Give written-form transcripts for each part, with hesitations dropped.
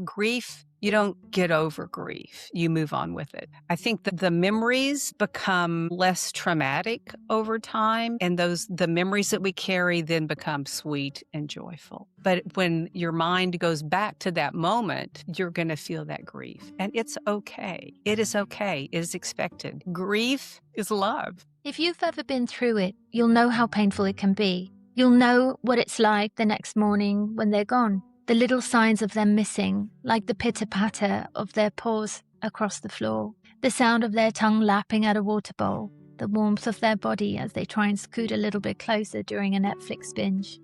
Grief, you don't get over grief. You move on with it. I think that the memories become less traumatic over time, and the memories that we carry then become sweet and joyful. But when your mind goes back to that moment, you're going to feel that grief. And it's okay. It is okay. It is expected. Grief is love. If you've ever been through it, you'll know how painful it can be. You'll know what it's like the next morning when they're gone. The little signs of them missing, like the pitter-patter of their paws across the floor, the sound of their tongue lapping at a water bowl, the warmth of their body as they try and scoot a little bit closer during a Netflix binge.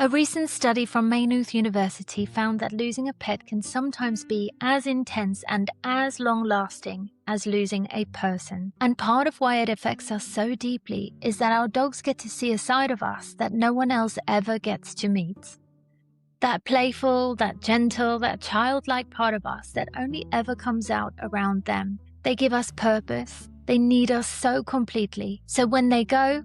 A recent study from Maynooth University found that losing a pet can sometimes be as intense and as long-lasting as losing a person. And part of why it affects us so deeply is that our dogs get to see a side of us that no one else ever gets to meet. That playful, that gentle, that childlike part of us that only ever comes out around them. They give us purpose. They need us so completely. So when they go,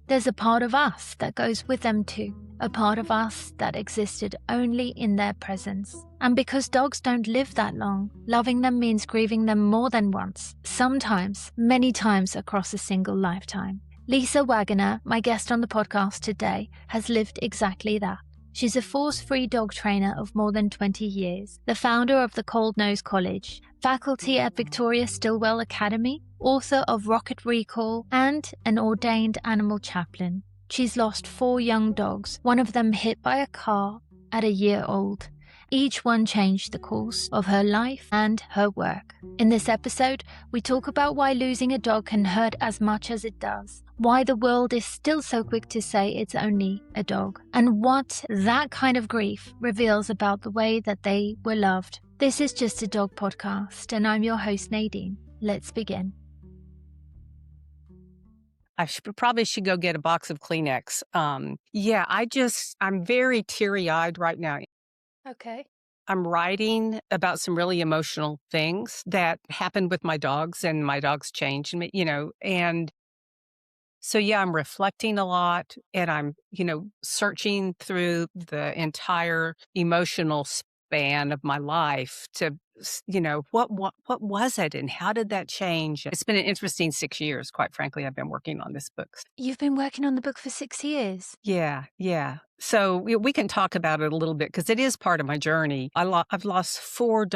there's a part of us that goes with them too. A part of us that existed only in their presence. And because dogs don't live that long, loving them means grieving them more than once, sometimes, many times across a single lifetime. Lisa Waggoner, my guest on the podcast today, has lived exactly that. She's a force-free dog trainer of more than 20 years, the founder of the Cold Nose College, faculty at Victoria Stilwell Academy, author of Rocket Recall, and an ordained animal chaplain. She's lost 4 young dogs, one of them hit by a car at a year old. Each one changed the course of her life and her work. In this episode, we talk about why losing a dog can hurt as much as it does, why the world is still so quick to say it's only a dog, and what that kind of grief reveals about the way that they were loved. This is Just a Dog podcast, and I'm your host, Nadine. Let's begin. Probably should go get a box of Kleenex. I'm very teary-eyed right now. Okay. I'm writing about some really emotional things that happened with my dogs, and my dogs changed me, and so, I'm reflecting a lot, and I'm, searching through the entire emotional span of my life to, what was it and how did that change? It's been an interesting 6 years, quite frankly. I've been working on this book. You've been working on the book for 6 years? Yeah, yeah. So we can talk about it a little bit because it is part of my journey. I've lost 4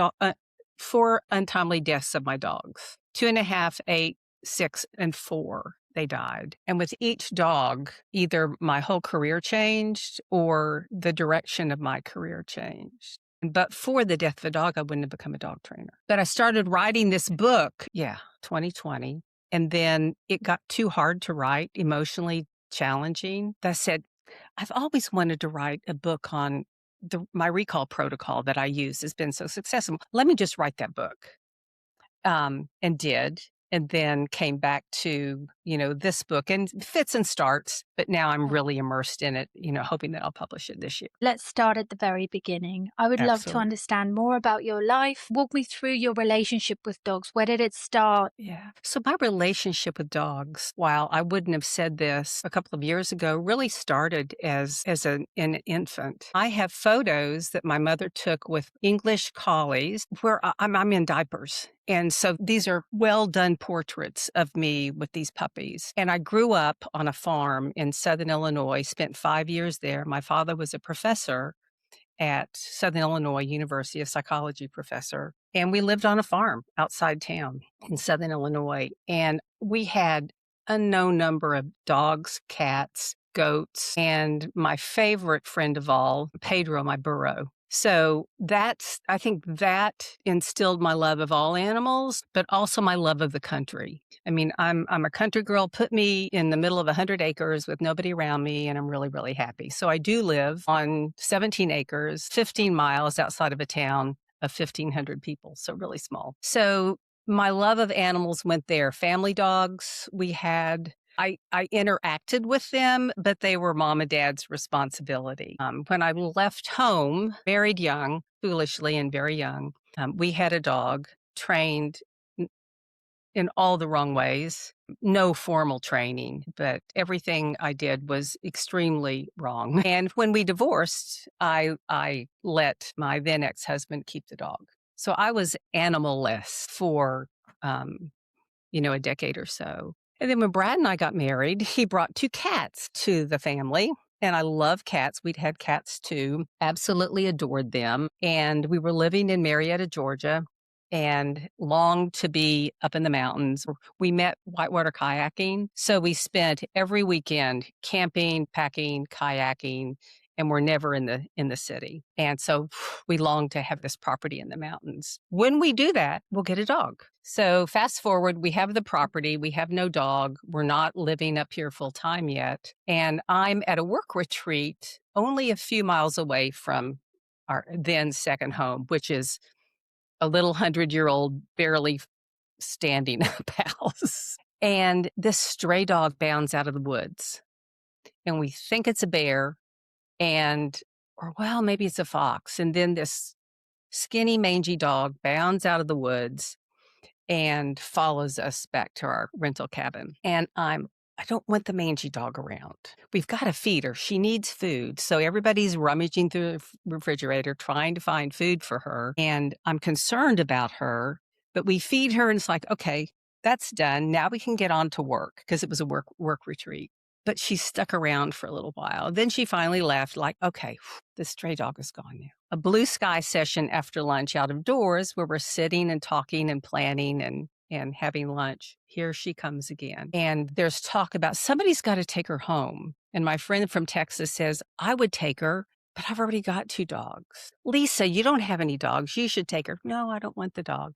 untimely deaths of my dogs, 2.5, 8, 6, and 4. They died. And with each dog, either my whole career changed or the direction of my career changed. But for the death of a dog, I wouldn't have become a dog trainer. But I started writing this book, 2020. And then it got too hard to write, emotionally challenging. I said, I've always wanted to write a book on my recall protocol that I use has been so successful. Let me just write that book. And did. And then came back to, this book and fits and starts, but now I'm really immersed in it, hoping that I'll publish it this year. Let's start at the very beginning. I would love to Absolutely. understand more about your life. Walk me through your relationship with dogs. Where did it start? Yeah. So my relationship with dogs, while I wouldn't have said this a couple of years ago, really started as an infant. I have photos that my mother took with English collies where I'm in diapers. And so these are well-done portraits of me with these puppies. And I grew up on a farm in Southern Illinois, spent 5 years there. My father was a professor at Southern Illinois University, a psychology professor. And we lived on a farm outside town in Southern Illinois. And we had a no number of dogs, cats, goats, and my favorite friend of all, Pedro, my burro. So I think that instilled my love of all animals, but also my love of the country. I mean, I'm a country girl. Put me in the middle of 100 acres with nobody around me, and I'm really, really happy. So I do live on 17 acres, 15 miles outside of a town of 1,500 people, so really small. So my love of animals went there. Family dogs we had. I interacted with them, but they were mom and dad's responsibility. When I left home, married young, foolishly and very young, we had a dog trained in all the wrong ways. No formal training, but everything I did was extremely wrong. And when we divorced, I let my then ex-husband keep the dog. So I was animal-less for, um, a decade or so. And then when Brad and I got married, he brought 2 cats to the family, and I love cats. We'd had cats too, absolutely adored them, and we were living in Marietta, Georgia, and longed to be up in the mountains. We met whitewater kayaking, so we spent every weekend camping, packing, kayaking, and we're never in the city. And so we long to have this property in the mountains. When we do that, we'll get a dog. So fast forward, we have the property, we have no dog, we're not living up here full time yet, and I'm at a work retreat only a few miles away from our then second home, which is a little 100-year-old, barely standing up house. And this stray dog bounds out of the woods, and we think it's a bear, or well, maybe it's a fox. And then this skinny, mangy dog bounds out of the woods and follows us back to our rental cabin. And I don't want the mangy dog around. We've got to feed her. She needs food. So everybody's rummaging through the refrigerator trying to find food for her. And I'm concerned about her, but we feed her and it's like, okay, that's done. Now we can get on to work because it was a work retreat. But she stuck around for a little while. Then she finally left, like, okay, the stray dog is gone now. A blue sky session after lunch out of doors where we're sitting and talking and planning and having lunch. Here she comes again. And there's talk about somebody's got to take her home. And my friend from Texas says, I would take her, but I've already got 2 dogs. Lisa, you don't have any dogs. You should take her. No, I don't want the dog.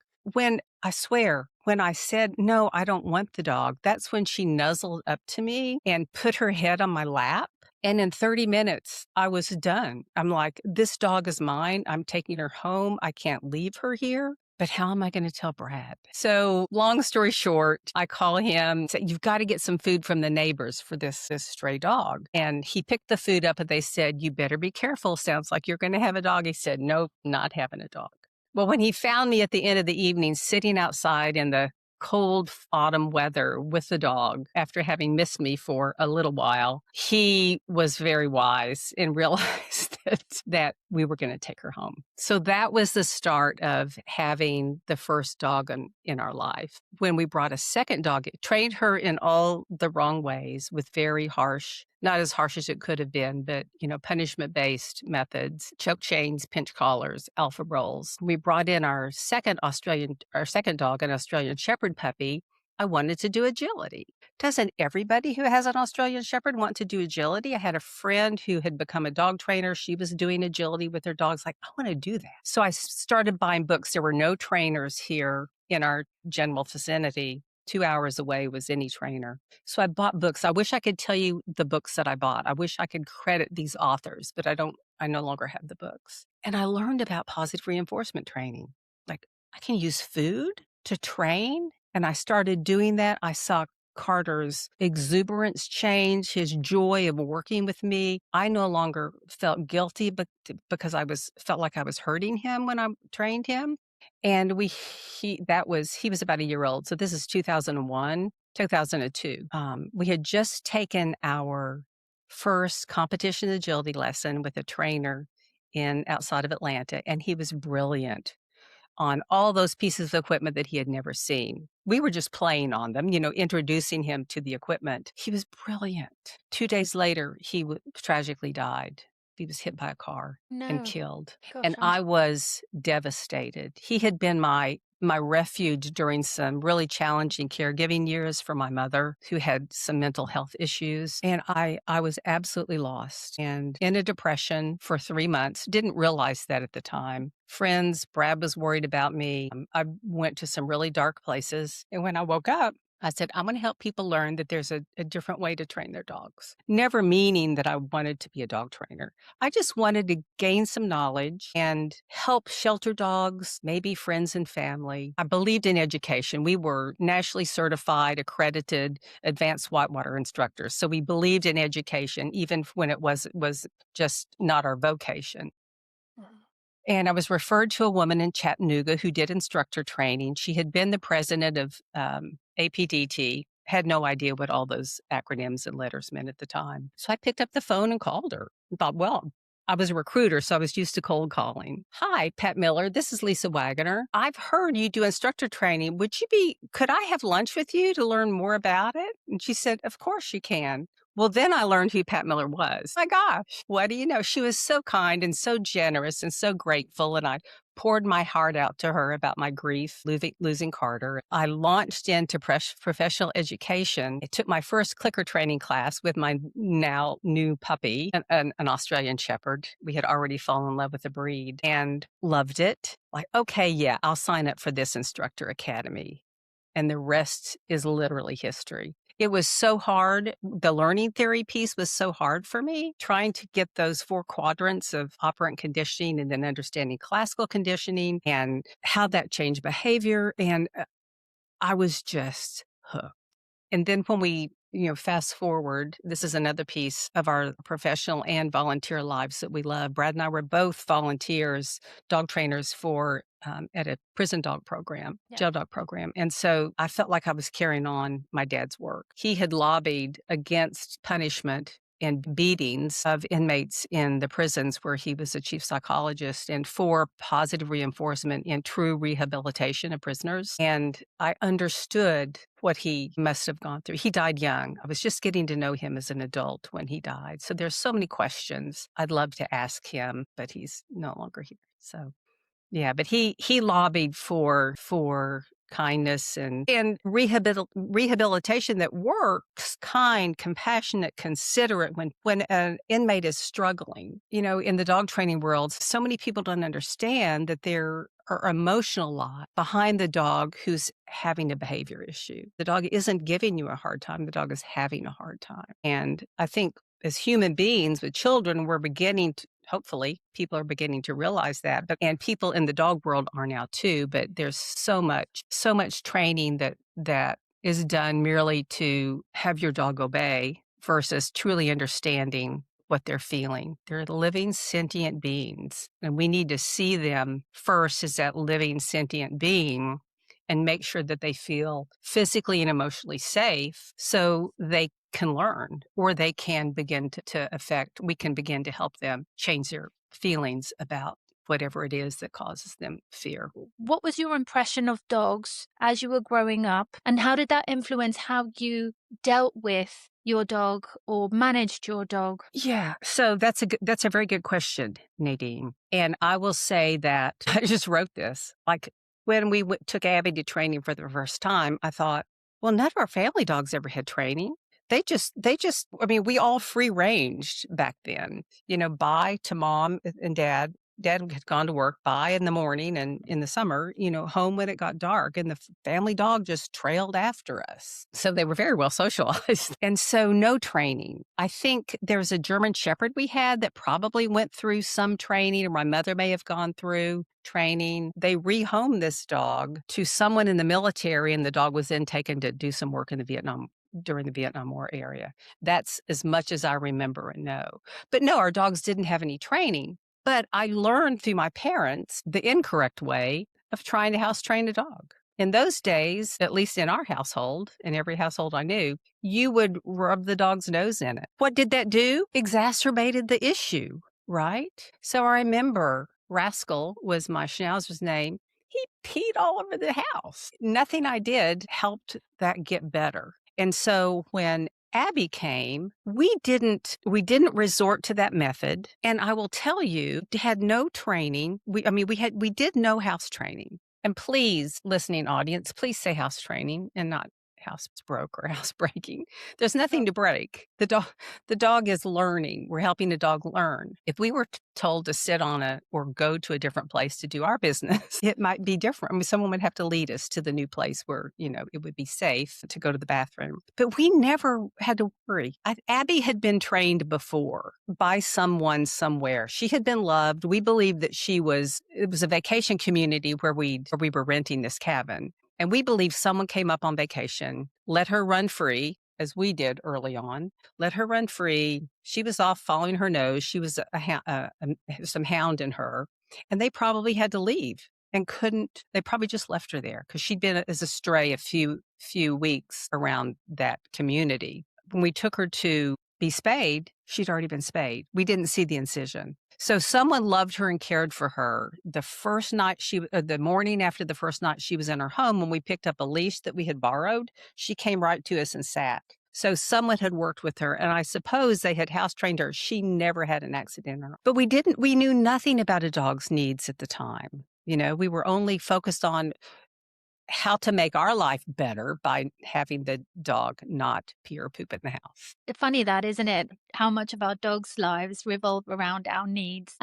I swear, when I said, no, I don't want the dog, that's when she nuzzled up to me and put her head on my lap. And in 30 minutes, I was done. I'm like, this dog is mine. I'm taking her home. I can't leave her here. But how am I going to tell Brad? So long story short, I call him, say, you've got to get some food from the neighbors for this stray dog. And he picked the food up and they said, you better be careful. Sounds like you're going to have a dog. He said, nope, not having a dog. Well, when he found me at the end of the evening sitting outside in the cold autumn weather with the dog after having missed me for a little while, he was very wise and realized that we were going to take her home. So that was the start of having the first dog in our life. When we brought a second dog, it trained her in all the wrong ways with very harsh, not as harsh as it could have been, but, punishment-based methods, choke chains, pinch collars, alpha rolls. We brought in our second dog, an Australian Shepherd puppy. I wanted to do agility. Doesn't everybody who has an Australian Shepherd want to do agility? I had a friend who had become a dog trainer. She was doing agility with her dogs. Like, I want to do that. So I started buying books. There were no trainers here in our general vicinity. 2 hours away was any trainer. So I bought books. I wish I could tell you the books that I bought. I wish I could credit these authors, but I no longer have the books. And I learned about positive reinforcement training. Like, I can use food to train. And I started doing that. I saw Carter's exuberance change, his joy of working with me. I no longer felt guilty because felt like I was hurting him when I trained him. And he was about a year old. So this is 2001, 2002. We had just taken our first competition agility lesson with a trainer outside of Atlanta, and he was brilliant on all those pieces of equipment that he had never seen. We were just playing on them, introducing him to the equipment. He was brilliant. 2 days later, he tragically died. He was hit by a car and No. killed. Gosh, And I'm I was devastated. He had been my refuge during some really challenging caregiving years for my mother, who had some mental health issues. And I was absolutely lost and in a depression for 3 months. Didn't realize that at the time. Friends, Brad was worried about me. I went to some really dark places. And when I woke up, I said, I'm going to help people learn that there's a different way to train their dogs. Never meaning that I wanted to be a dog trainer. I just wanted to gain some knowledge and help shelter dogs, maybe friends and family. I believed in education. We were nationally certified, accredited, advanced whitewater instructors. So we believed in education, even when it was just not our vocation. And I was referred to a woman in Chattanooga who did instructor training. She had been the president of APDT, had no idea what all those acronyms and letters meant at the time. So I picked up the phone and called her and thought, well, I was a recruiter, so I was used to cold calling. Hi, Pat Miller. This is Lisa Waggoner. I've heard you do instructor training. Could I have lunch with you to learn more about it? And she said, of course you can. Well, then I learned who Pat Miller was. My gosh, what do you know? She was so kind and so generous and so grateful. And I poured my heart out to her about my grief losing Carter. I launched into professional education. I took my first clicker training class with my now new puppy, an Australian Shepherd. We had already fallen in love with the breed and loved it. Like, okay, yeah, I'll sign up for this instructor academy. And the rest is literally history. It was so hard. The learning theory piece was so hard for me, trying to get those 4 quadrants of operant conditioning and then understanding classical conditioning and how that changed behavior. And I was just hooked. And then when we, fast forward, this is another piece of our professional and volunteer lives that we love. Brad and I were both volunteers, dog trainers at a prison dog program, jail dog program. And so I felt like I was carrying on my dad's work. He had lobbied against punishment and beatings of inmates in the prisons where he was a chief psychologist and for positive reinforcement and true rehabilitation of prisoners. And I understood what he must have gone through. He died young. I was just getting to know him as an adult when he died. So there's so many questions I'd love to ask him, but he's no longer here. So yeah, but he lobbied for kindness and rehabilitation that works, kind, compassionate, considerate when an inmate is struggling. In the dog training world, so many people don't understand that there are emotional lot behind the dog who's having a behavior issue. The dog isn't giving you a hard time. The dog is having a hard time. And I think as human beings with children, we're beginning to, hopefully, people are beginning to realize that. And people in the dog world are now too. But there's so much training that is done merely to have your dog obey versus truly understanding what they're feeling. They're living sentient beings, and we need to see them first as that living sentient being and make sure that they feel physically and emotionally safe so they can learn or they can begin we can begin to help them change their feelings about whatever it is that causes them fear. What was your impression of dogs as you were growing up, and how did that influence how you dealt with your dog or managed your dog? Yeah, so that's a very good question, Nadine. And I will say that I just wrote this. Like when we took Abby to training for the first time, I thought, well, none of our family dogs ever had training. I mean, we all free ranged back then, bye to mom and dad. Dad had gone to work, bye in the morning, and in the summer, home when it got dark, and the family dog just trailed after us. So they were very well socialized. And so no training. I think there's a German Shepherd we had that probably went through some training, or my mother may have gone through training. They rehomed this dog to someone in the military, and the dog was then taken to do some work during the Vietnam War area. That's as much as I remember and know. But no, our dogs didn't have any training. But I learned through my parents the incorrect way of trying to house train a dog. In those days, at least in our household, in every household I knew, you would rub the dog's nose in it. What did that do? Exacerbated the issue, right? So I remember Rascal was my Schnauzer's name. He peed all over the house. Nothing I did helped that get better. And so when Abby came, we didn't resort to that method. And I will tell you, had no training. We did no house training. And please, listening audience, please say house training and not house broke or house breaking. There's nothing to break. The dog is learning. We're helping the dog learn. If we were told to sit on or go to a different place to do our business, it might be different. I mean, someone would have to lead us to the new place where, it would be safe to go to the bathroom. But we never had to worry. Abby had been trained before by someone somewhere. She had been loved. We believed that it was a vacation community where we were renting this cabin. And we believe someone came up on vacation, let her run free, as we did early on, let her run free. She was off following her nose. She was some hound in her. and they probably had to leave and couldn't they probably just left her there because she'd been as a stray a few weeks around that community. When we took her to be spayed, she'd already been spayed. We didn't see the incision. So someone loved her and cared for her. The morning after the first night she was in her home, when we picked up a leash that we had borrowed, she came right to us and sat. So someone had worked with her, and I suppose they had house trained her. She never had an accident. But we knew nothing about a dog's needs at the time. We were only focused on how to make our life better by having the dog not pee or poop in the house. Funny that, isn't it? How much of our dogs' lives revolve around our needs.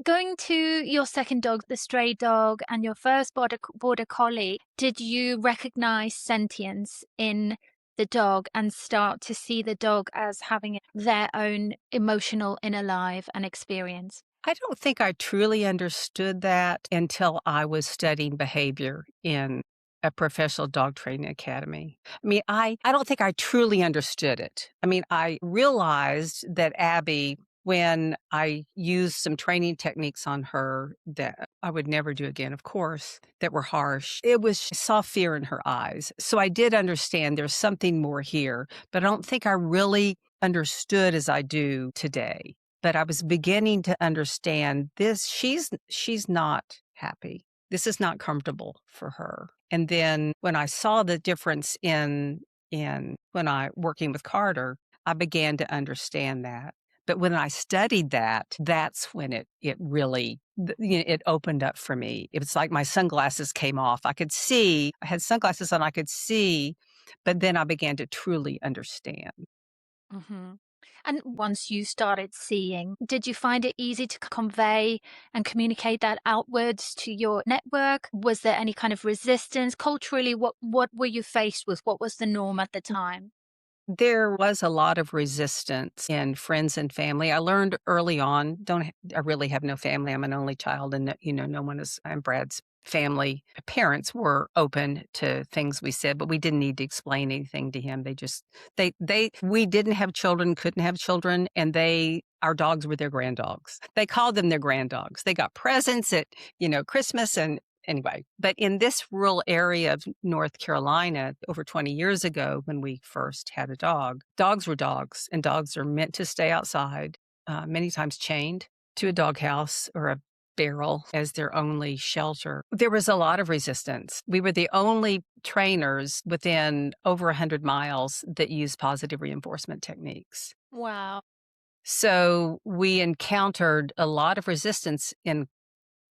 Going to your second dog, the stray dog, and your first border collie, did you recognize sentience in the dog and start to see the dog as having their own emotional inner life and experience? I don't think I truly understood that until I was studying behavior in a professional dog training academy. I mean, I don't think I truly understood it. I mean, I realized that Abby, when I used some training techniques on her that I would never do again, of course, that were harsh, I saw fear in her eyes. So I did understand there's something more here, but I don't think I really understood as I do today. But I was beginning to understand this. She's not happy. This is not comfortable for her. And then when I saw the difference in when I working with Carter, I began to understand that. But when I studied that, that's when it really it opened up for me. It was like my sunglasses came off. I could see. I had sunglasses on. I could see, but then I began to truly understand. Hmm. And once you started seeing, did you find it easy to convey and communicate that outwards to your network? Was there any kind of resistance culturally? What were you faced with? What was the norm at the time? There was a lot of resistance in friends and family. I learned early on, I really have no family. I'm an only child, and no one is. I'm Brad's family. Parents were open to things we said, but we didn't need to explain anything to him. We didn't have children, couldn't have children, and our dogs were their grand dogs. They called them their grand dogs. They got presents at Christmas and anyway, but in this rural area of North Carolina over 20 years ago, when we first had a dog, dogs were dogs, and dogs are meant to stay outside, many times chained to a doghouse or a barrel as their only shelter. There was a lot of resistance. We were the only trainers within over 100 miles that used positive reinforcement techniques. Wow. So we encountered a lot of resistance in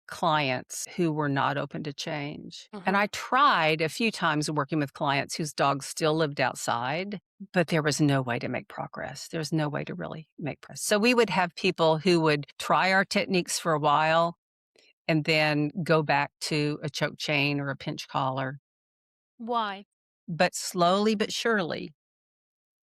clients who were not open to change. And I tried a few times working with clients whose dogs still lived outside, but there was no way to make progress. There was no way to really make progress. So we would have people who would try our techniques for a while and then go back to a choke chain or a pinch collar. Why? But slowly but surely,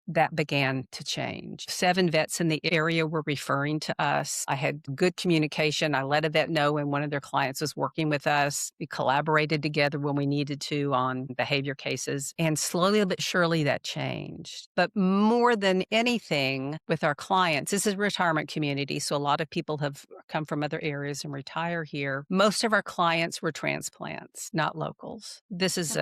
that began to change. 7 vets in the area were referring to us. I had good communication. I let a vet know when one of their clients was working with us. We collaborated together when we needed to on behavior cases. And slowly but surely that changed. But more than anything with our clients, this is a retirement community. So a lot of people have come from other areas and retire here. Most of our clients were transplants, not locals. This is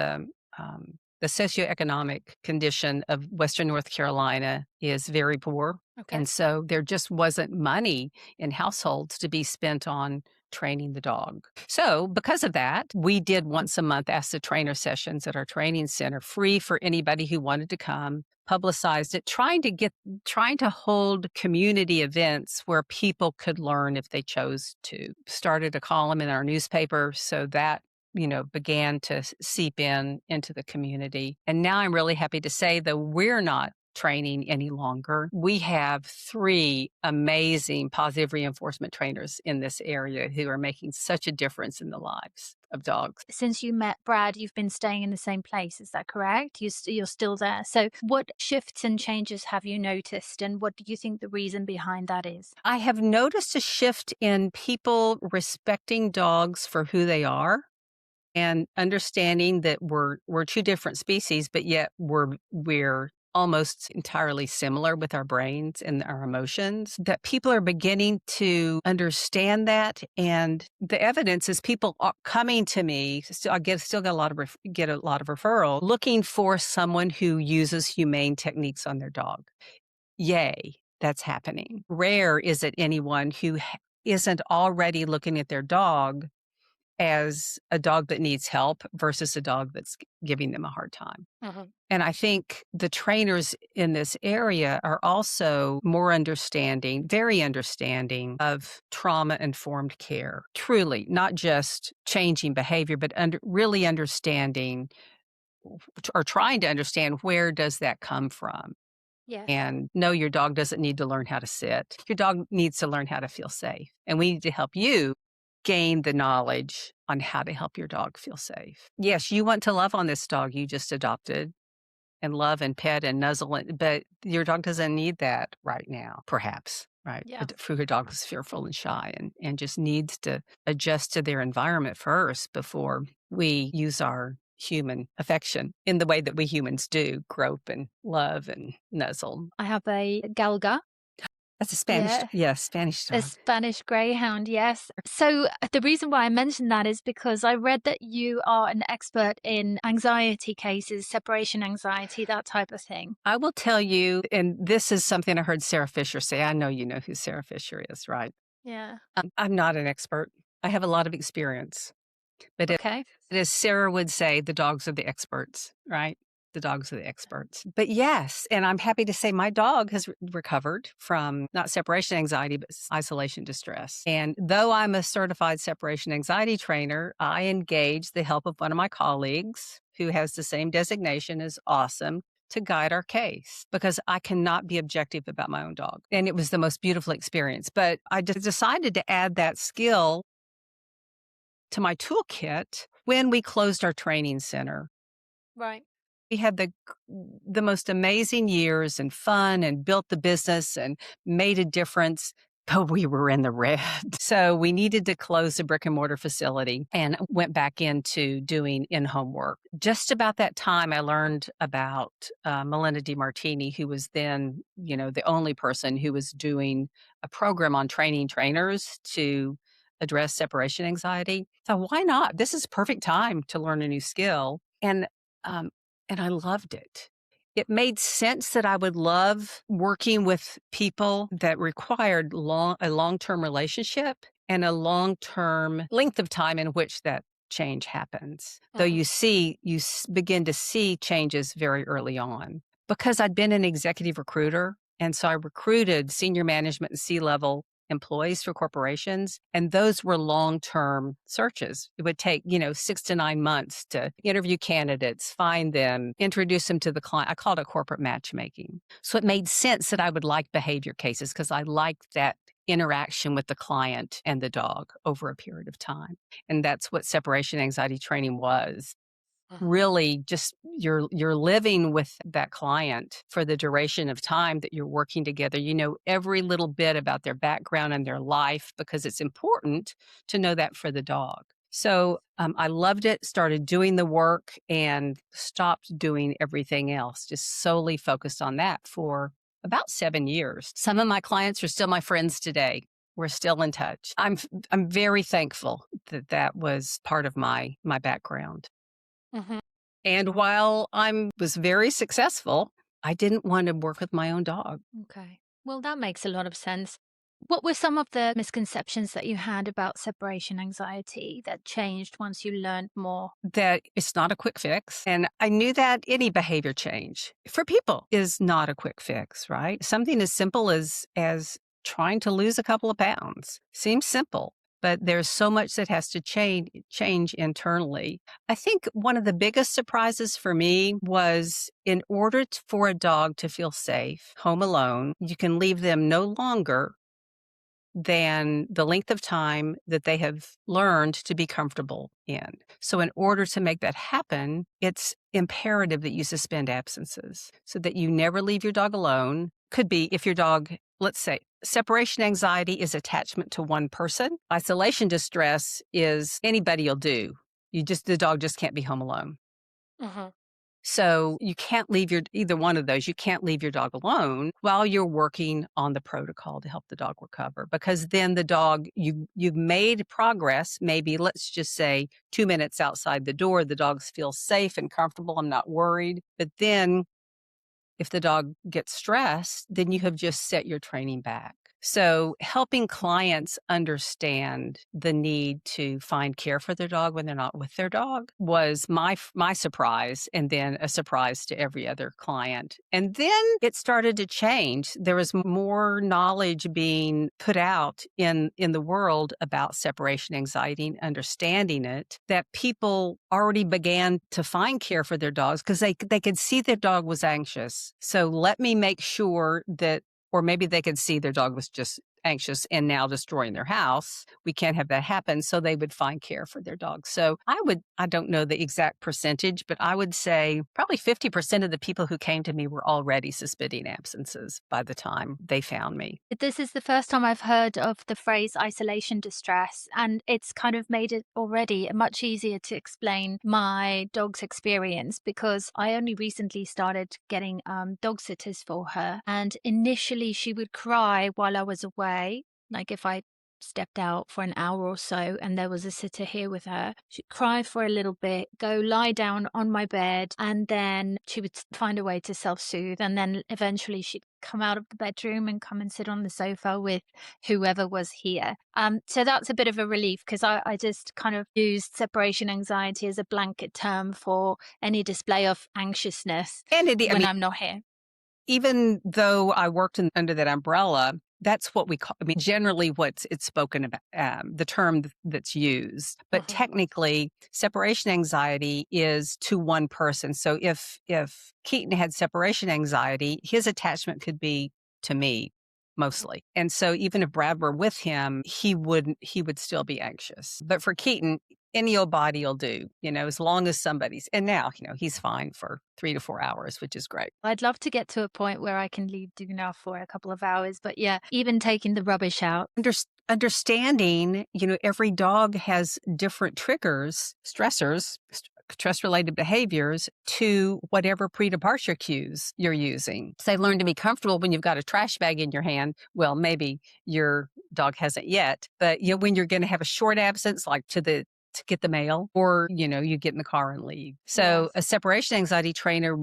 the socioeconomic condition of Western North Carolina is very poor. Okay. And so there just wasn't money in households to be spent on training the dog. So because of that, we did once a month ask the trainer sessions at our training center, free for anybody who wanted to come, publicized it, trying to hold community events where people could learn if they chose to. Started a column in our newspaper so that began to seep into the community. And now I'm really happy to say that we're not training any longer. We have 3 amazing positive reinforcement trainers in this area who are making such a difference in the lives of dogs. Since you met Brad, you've been staying in the same place. Is that correct? You're still there. So what shifts and changes have you noticed? And what do you think the reason behind that is? I have noticed a shift in people respecting dogs for who they are and understanding that we're 2 different species, but yet we're almost entirely similar with our brains and our emotions, that people are beginning to understand that. And the evidence is people are coming to me. Still, still get a lot of get a lot of referral looking for someone who uses humane techniques on their dog. Yay, that's happening. Rare is it anyone who isn't already looking at their dog as a dog that needs help versus a dog that's giving them a hard time. Mhm. And I think the trainers in this area are also more understanding, very understanding of trauma informed care. Truly, not just changing behavior, but really understanding or trying to understand where does that come from. Yes. And no, your dog doesn't need to learn how to sit. Your dog needs to learn how to feel safe. And we need to help you gain the knowledge on how to help your dog feel safe. Yes, you want to love on this dog you just adopted and love and pet and nuzzle it, but your dog doesn't need that right now, perhaps. Right. Yeah. For your dog is fearful and shy and just needs to adjust to their environment first before we use our human affection in the way that we humans do, grope and love and nuzzle. I have a Galga. That's a Spanish, Yeah. yes, Spanish A dog. Spanish Greyhound, yes. So the reason why I mentioned that is because I read that you are an expert in anxiety cases, separation anxiety, that type of thing. I will tell you, and this is something I heard Sarah Fisher say. I know you know who Sarah Fisher is, right? Yeah. I'm not an expert. I have a lot of experience, but Okay. as Sarah would say, the dogs are the experts, right? The dogs are the experts. But yes, and I'm happy to say my dog has recovered from not separation anxiety, but isolation distress. And though I'm a certified separation anxiety trainer, I engaged the help of one of my colleagues who has the same designation as awesome to guide our case because I cannot be objective about my own dog. And it was the most beautiful experience. But I decided to add that skill to my toolkit when we closed our training center. Right. We had the most amazing years and fun and built the business and made a difference, but we were in the red. So we needed to close the brick and mortar facility and went back into doing in-home work. Just about that time, I learned about Melinda DiMartini, who was then, the only person who was doing a program on training trainers to address separation anxiety. So why not? This is perfect time to learn a new skill. Um, and I loved it. It made sense that I would love working with people that required a long-term relationship and a long-term length of time in which that change happens. Though Mhm. you begin to see changes very early on. Because I'd been an executive recruiter, and so I recruited senior management and C-level employees for corporations, and those were long-term searches. It would take, 6 to 9 months to interview candidates, find them, introduce them to the client. I called it corporate matchmaking. So it made sense that I would like behavior cases because I liked that interaction with the client and the dog over a period of time. And that's what separation anxiety training was. Mhm. Really just you're living with that client for the duration of time that you're working together. You know every little bit about their background and their life because it's important to know that for the dog. So I loved it, started doing the work and stopped doing everything else, just solely focused on that for about 7 years. Some of my clients are still my friends today. We're still in touch. I'm very thankful that that was part of my background. Mhm. And while I was very successful, I didn't want to work with my own dog. Okay. Well, that makes a lot of sense. What were some of the misconceptions that you had about separation anxiety that changed once you learned more? That it's not a quick fix. And I knew that any behavior change for people is not a quick fix, right? Something as simple as trying to lose a couple of pounds seems simple, but there's so much that has to change internally. I think one of the biggest surprises for me was in order for a dog to feel safe home alone, you can leave them no longer than the length of time that they have learned to be comfortable in. So, in order to make that happen, it's imperative that you suspend absences so that you never leave your dog alone. Could be if your dog, let's say, separation anxiety is attachment to one person, isolation distress is anybody will do. The dog just can't be home alone. Mhm. So you can't leave either one of those. You can't leave your dog alone while you're working on the protocol to help the dog recover, because then the dog, you've made progress. Maybe let's just say 2 minutes outside the door, the dog feels safe and comfortable. I'm not worried. But then if the dog gets stressed, then you have just set your training back. So helping clients understand the need to find care for their dog when they're not with their dog was my surprise, and then a surprise to every other client. And then it started to change. There was more knowledge being put out in the world about separation anxiety and understanding it, that people already began to find care for their dogs because they could see their dog was anxious. So let me make sure that, or maybe they could see their dog was just anxious and now destroying their house. We can't have that happen. So they would find care for their dog. So I don't know the exact percentage, but I would say probably 50% of the people who came to me were already suspending absences by the time they found me. This is the first time I've heard of the phrase isolation distress, and it's kind of made it already much easier to explain my dog's experience, because I only recently started getting dog sitters for her. And initially, she would cry while I was away. Like if I stepped out for an hour or so and there was a sitter here with her, she'd cry for a little bit, go lie down on my bed, and then she would find a way to self-soothe. And then eventually she'd come out of the bedroom and come and sit on the sofa with whoever was here. So that's a bit of a relief, because I just kind of used separation anxiety as a blanket term for any display of anxiousness And I when mean, I'm not here. even though I worked under that umbrella, that's what we call, I mean, generally it's spoken about, the term that's used. But Mhm. technically, separation anxiety is to one person. So if Keaton had separation anxiety, his attachment could be to me mostly. And so even if Brad were with him, he would still be anxious. But for Keaton, any old body will do, as long as somebody's, and now, he's fine for 3 to 4 hours, which is great. I'd love to get to a point where I can leave Duna for a couple of hours, but yeah, even taking the rubbish out. Understanding, every dog has different triggers, stressors, stress-related behaviors to whatever pre-departure cues you're using. Say, learn to be comfortable when you've got a trash bag in your hand. Well, maybe your dog hasn't yet, but when you're going to have a short absence, like to get the mail, or, you get in the car and leave. So Yes. a separation anxiety trainer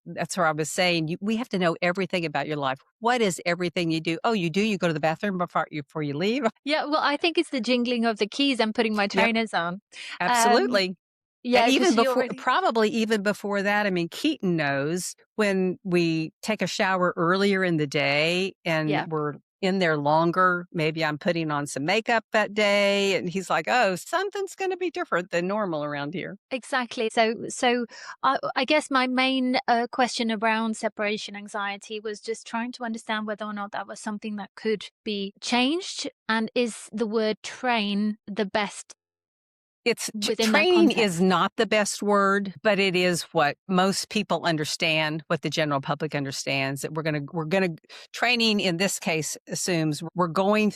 that's where I was saying, we have to know everything about your life. What is everything you do? Oh, you go to the bathroom before you leave? Yeah, well, I think it's the jingling of the keys and putting my Yep, trainers on. Um, absolutely. And yeah, because even she before, already. probably even before that, I mean, Keaton knows when we take a shower earlier in the day and Yeah. we're in there longer, maybe I'm putting on some makeup that day. And he's like, oh, something's going to be different than normal around here. Exactly. So I guess my main question around separation anxiety was just trying to understand whether or not that was something that could be changed, and is the word train the best within that Training is context? not the best word, but it is what most people understand, what the general public understands, that we're gonna training in this case assumes we're going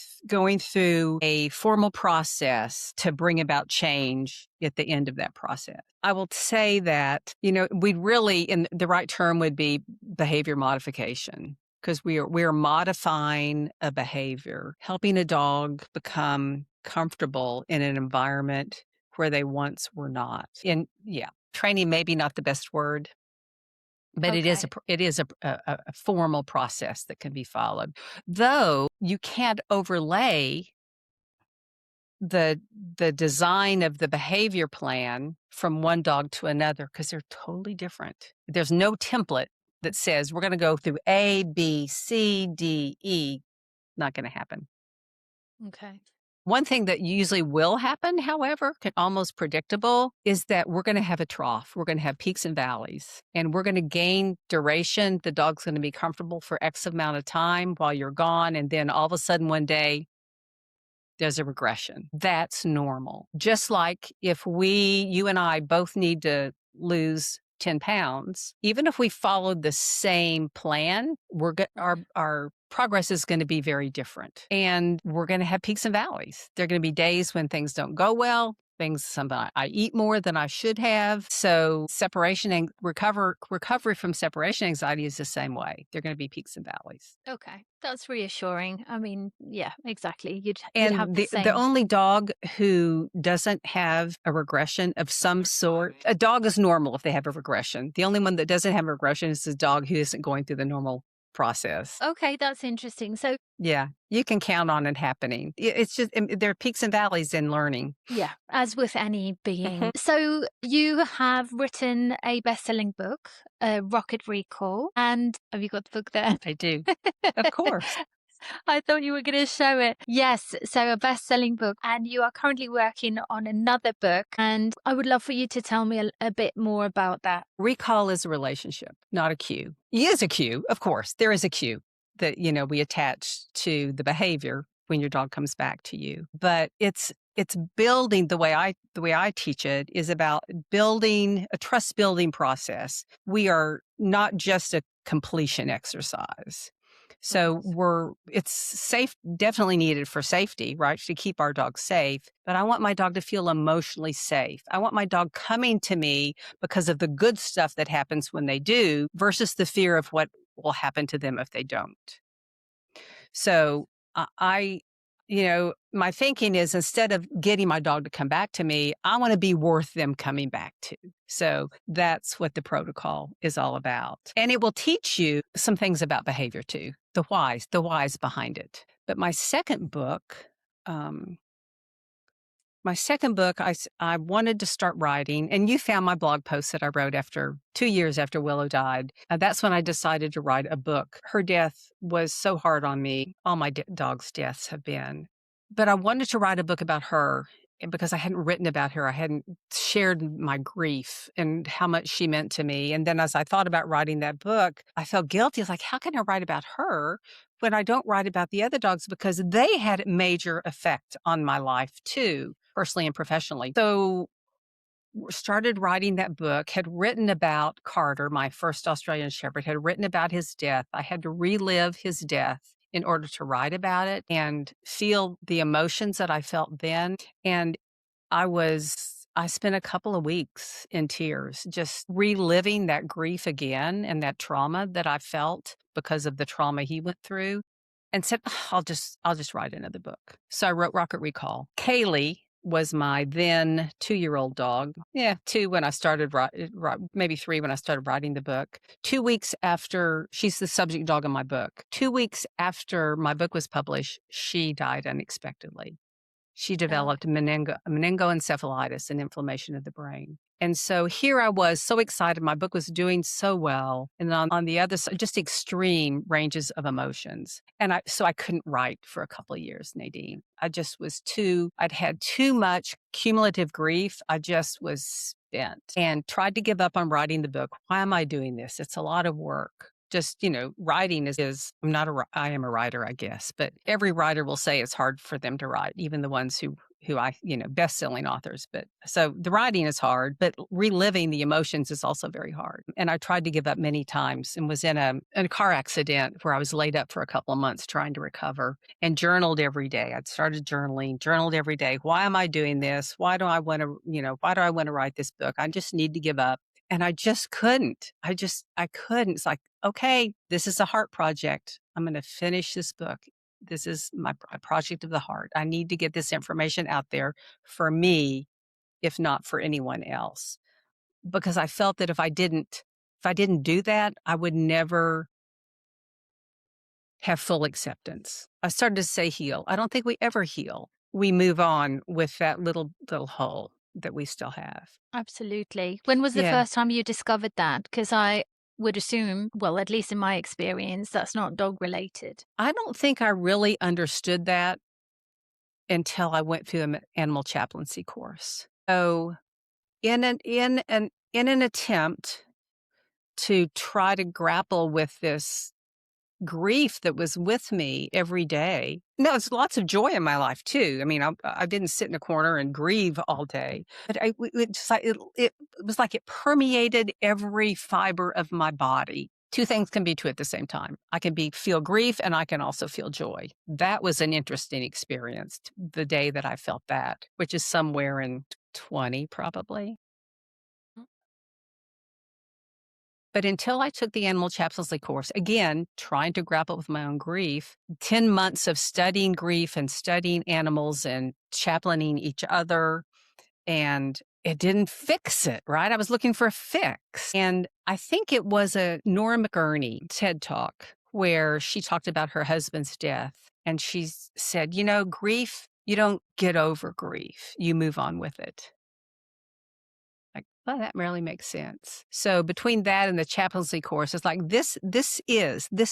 through a formal process to bring about change at the end of that process. I will say that, we really, in the right term would be behavior modification, because we are modifying a behavior, helping a dog become comfortable in an environment where they once were not. And yeah, training maybe not the best word, but Okay. it is a formal process that can be followed. Though you can't overlay the the design of the behavior plan from one dog to another, because they're totally different. There's no template that says we're going to go through A, B, C, D, E. Not going to happen. Okay. One thing that usually will happen, however, almost predictable, is that we're going to have a trough. We're going to have peaks and valleys, and we're going to gain duration. The dog's going to be comfortable for X amount of time while you're gone. And then all of a sudden one day, there's a regression. That's normal. Just like if you and I both need to lose 10 pounds, even if we followed the same plan, our progress is going to be very different. And we're going to have peaks and valleys. There are going to be days when things don't go well. things. I eat more than I should have. So separation and recovery from separation anxiety is the same way. They're going to be peaks and valleys. Okay, that's reassuring. I mean, yeah, exactly. You'd have And the the same. only dog who doesn't have a regression of some sort, a dog is normal if they have a regression. The only one that doesn't have a regression is the dog who isn't going through the normal process. Okay, that's interesting. So, Yeah, you can count on it happening. It's just there are peaks and valleys in learning. yeah, as with any being. Mhm. So, you have written a best-selling book, Rocket Recall, and have you got the book there? I do, of course. I thought you were going to show it. Yes, so a best-selling book, and you are currently working on another book, and I would love for you to tell me a bit more about that. Recall is a relationship, not a cue. Is a cue, of course. There is a cue that we attach to the behavior when your dog comes back to you. But it's building the way I teach it is about building a trust building process. We are not just a completion exercise. So Right. it's safe, definitely needed for safety, right? To keep our dog safe. But I want my dog to feel emotionally safe. I want my dog coming to me because of the good stuff that happens when they do versus the fear of what will happen to them if they don't. So my thinking is instead of getting my dog to come back to me, I want to be worth them coming back to. So that's what the protocol is all about. And it will teach you some things about behavior too, the whys behind it. But um, I wanted to start writing, and you found my blog post that I wrote after 2 years after Willow died. That's when I decided to write a book. Her death was so hard on me. All my dogs' deaths have been. But I wanted to write a book about her and because I hadn't written about her. I hadn't shared my grief and how much she meant to me. And then as I thought about writing that book, I felt guilty. I was like, how can I write about her when I don't write about the other dogs? Because they had a major effect on my life too, personally and professionally. So started writing that book, had written about Carter, my first Australian Shepherd, had written about his death. I had to relive his death in order to write about it and feel the emotions that I felt then. And I spent a couple of weeks in tears, just reliving that grief again and that trauma that I felt because of the trauma he went through and said, "Ugh, I'll just write another book." So I wrote Rocket Recall. Kaylee was my then 2-year-old dog. Yeah, 2 when I started maybe 3 when I started writing the book. 2 weeks after she's the subject dog in my book. 2 weeks after my book was published, she died unexpectedly. She Oh, developed meningoencephalitis, an inflammation of the brain. And so here I was so excited. My book was doing so well. And on the other side, just extreme ranges of emotions. And so I couldn't write for a couple of years, Nadine. I'd had too much cumulative grief. I just was spent and tried to give up on writing the book. Why am I doing this? It's a lot of work. Just, writing I am a writer, I guess, but every writer will say it's hard for them to write, even the ones best-selling authors. But so the writing is hard, but reliving the emotions is also very hard. And I tried to give up many times and was in a car accident where I was laid up for a couple of months trying to recover and journaled every day. I'd started journaled every day. Why am I doing this? Why do I want to write this book? I just need to give up. And I just couldn't. I couldn't. It's like, okay, this is a heart project. I'm going to finish this book. This is my project of the heart. I need to get this information out there for me, if not for anyone else. Because I felt that if I didn't do that, I would never have full acceptance. I started to say heal. I don't think we ever heal. We move on with that little hole that we still have. absolutely. When was the Yeah. first time you discovered that? Because I would assume, well, at least in my experience, that's not dog related. I don't think I really understood that until I went through an animal chaplaincy course. So in an attempt to try to grapple with this grief that was with me every day. No, it's lots of joy in my life too. I mean, I didn't sit in a corner and grieve all day, but it was like it permeated every fiber of my body. Two things can be true at the same time. I can feel grief and I can also feel joy. That was an interesting experience the day that I felt that, which is somewhere in 20 probably. But until I took the animal chaplaincy course, again, trying to grapple with my own grief, 10 months of studying grief and studying animals and chaplaining each other, and it didn't fix it, right? I was looking for a fix. And I think it was a Nora McGurney TED Talk where she talked about her husband's death. And she said, grief, you don't get over grief, you move on with it. Like, well, that really makes sense. So between that and the chaplaincy course, it's like this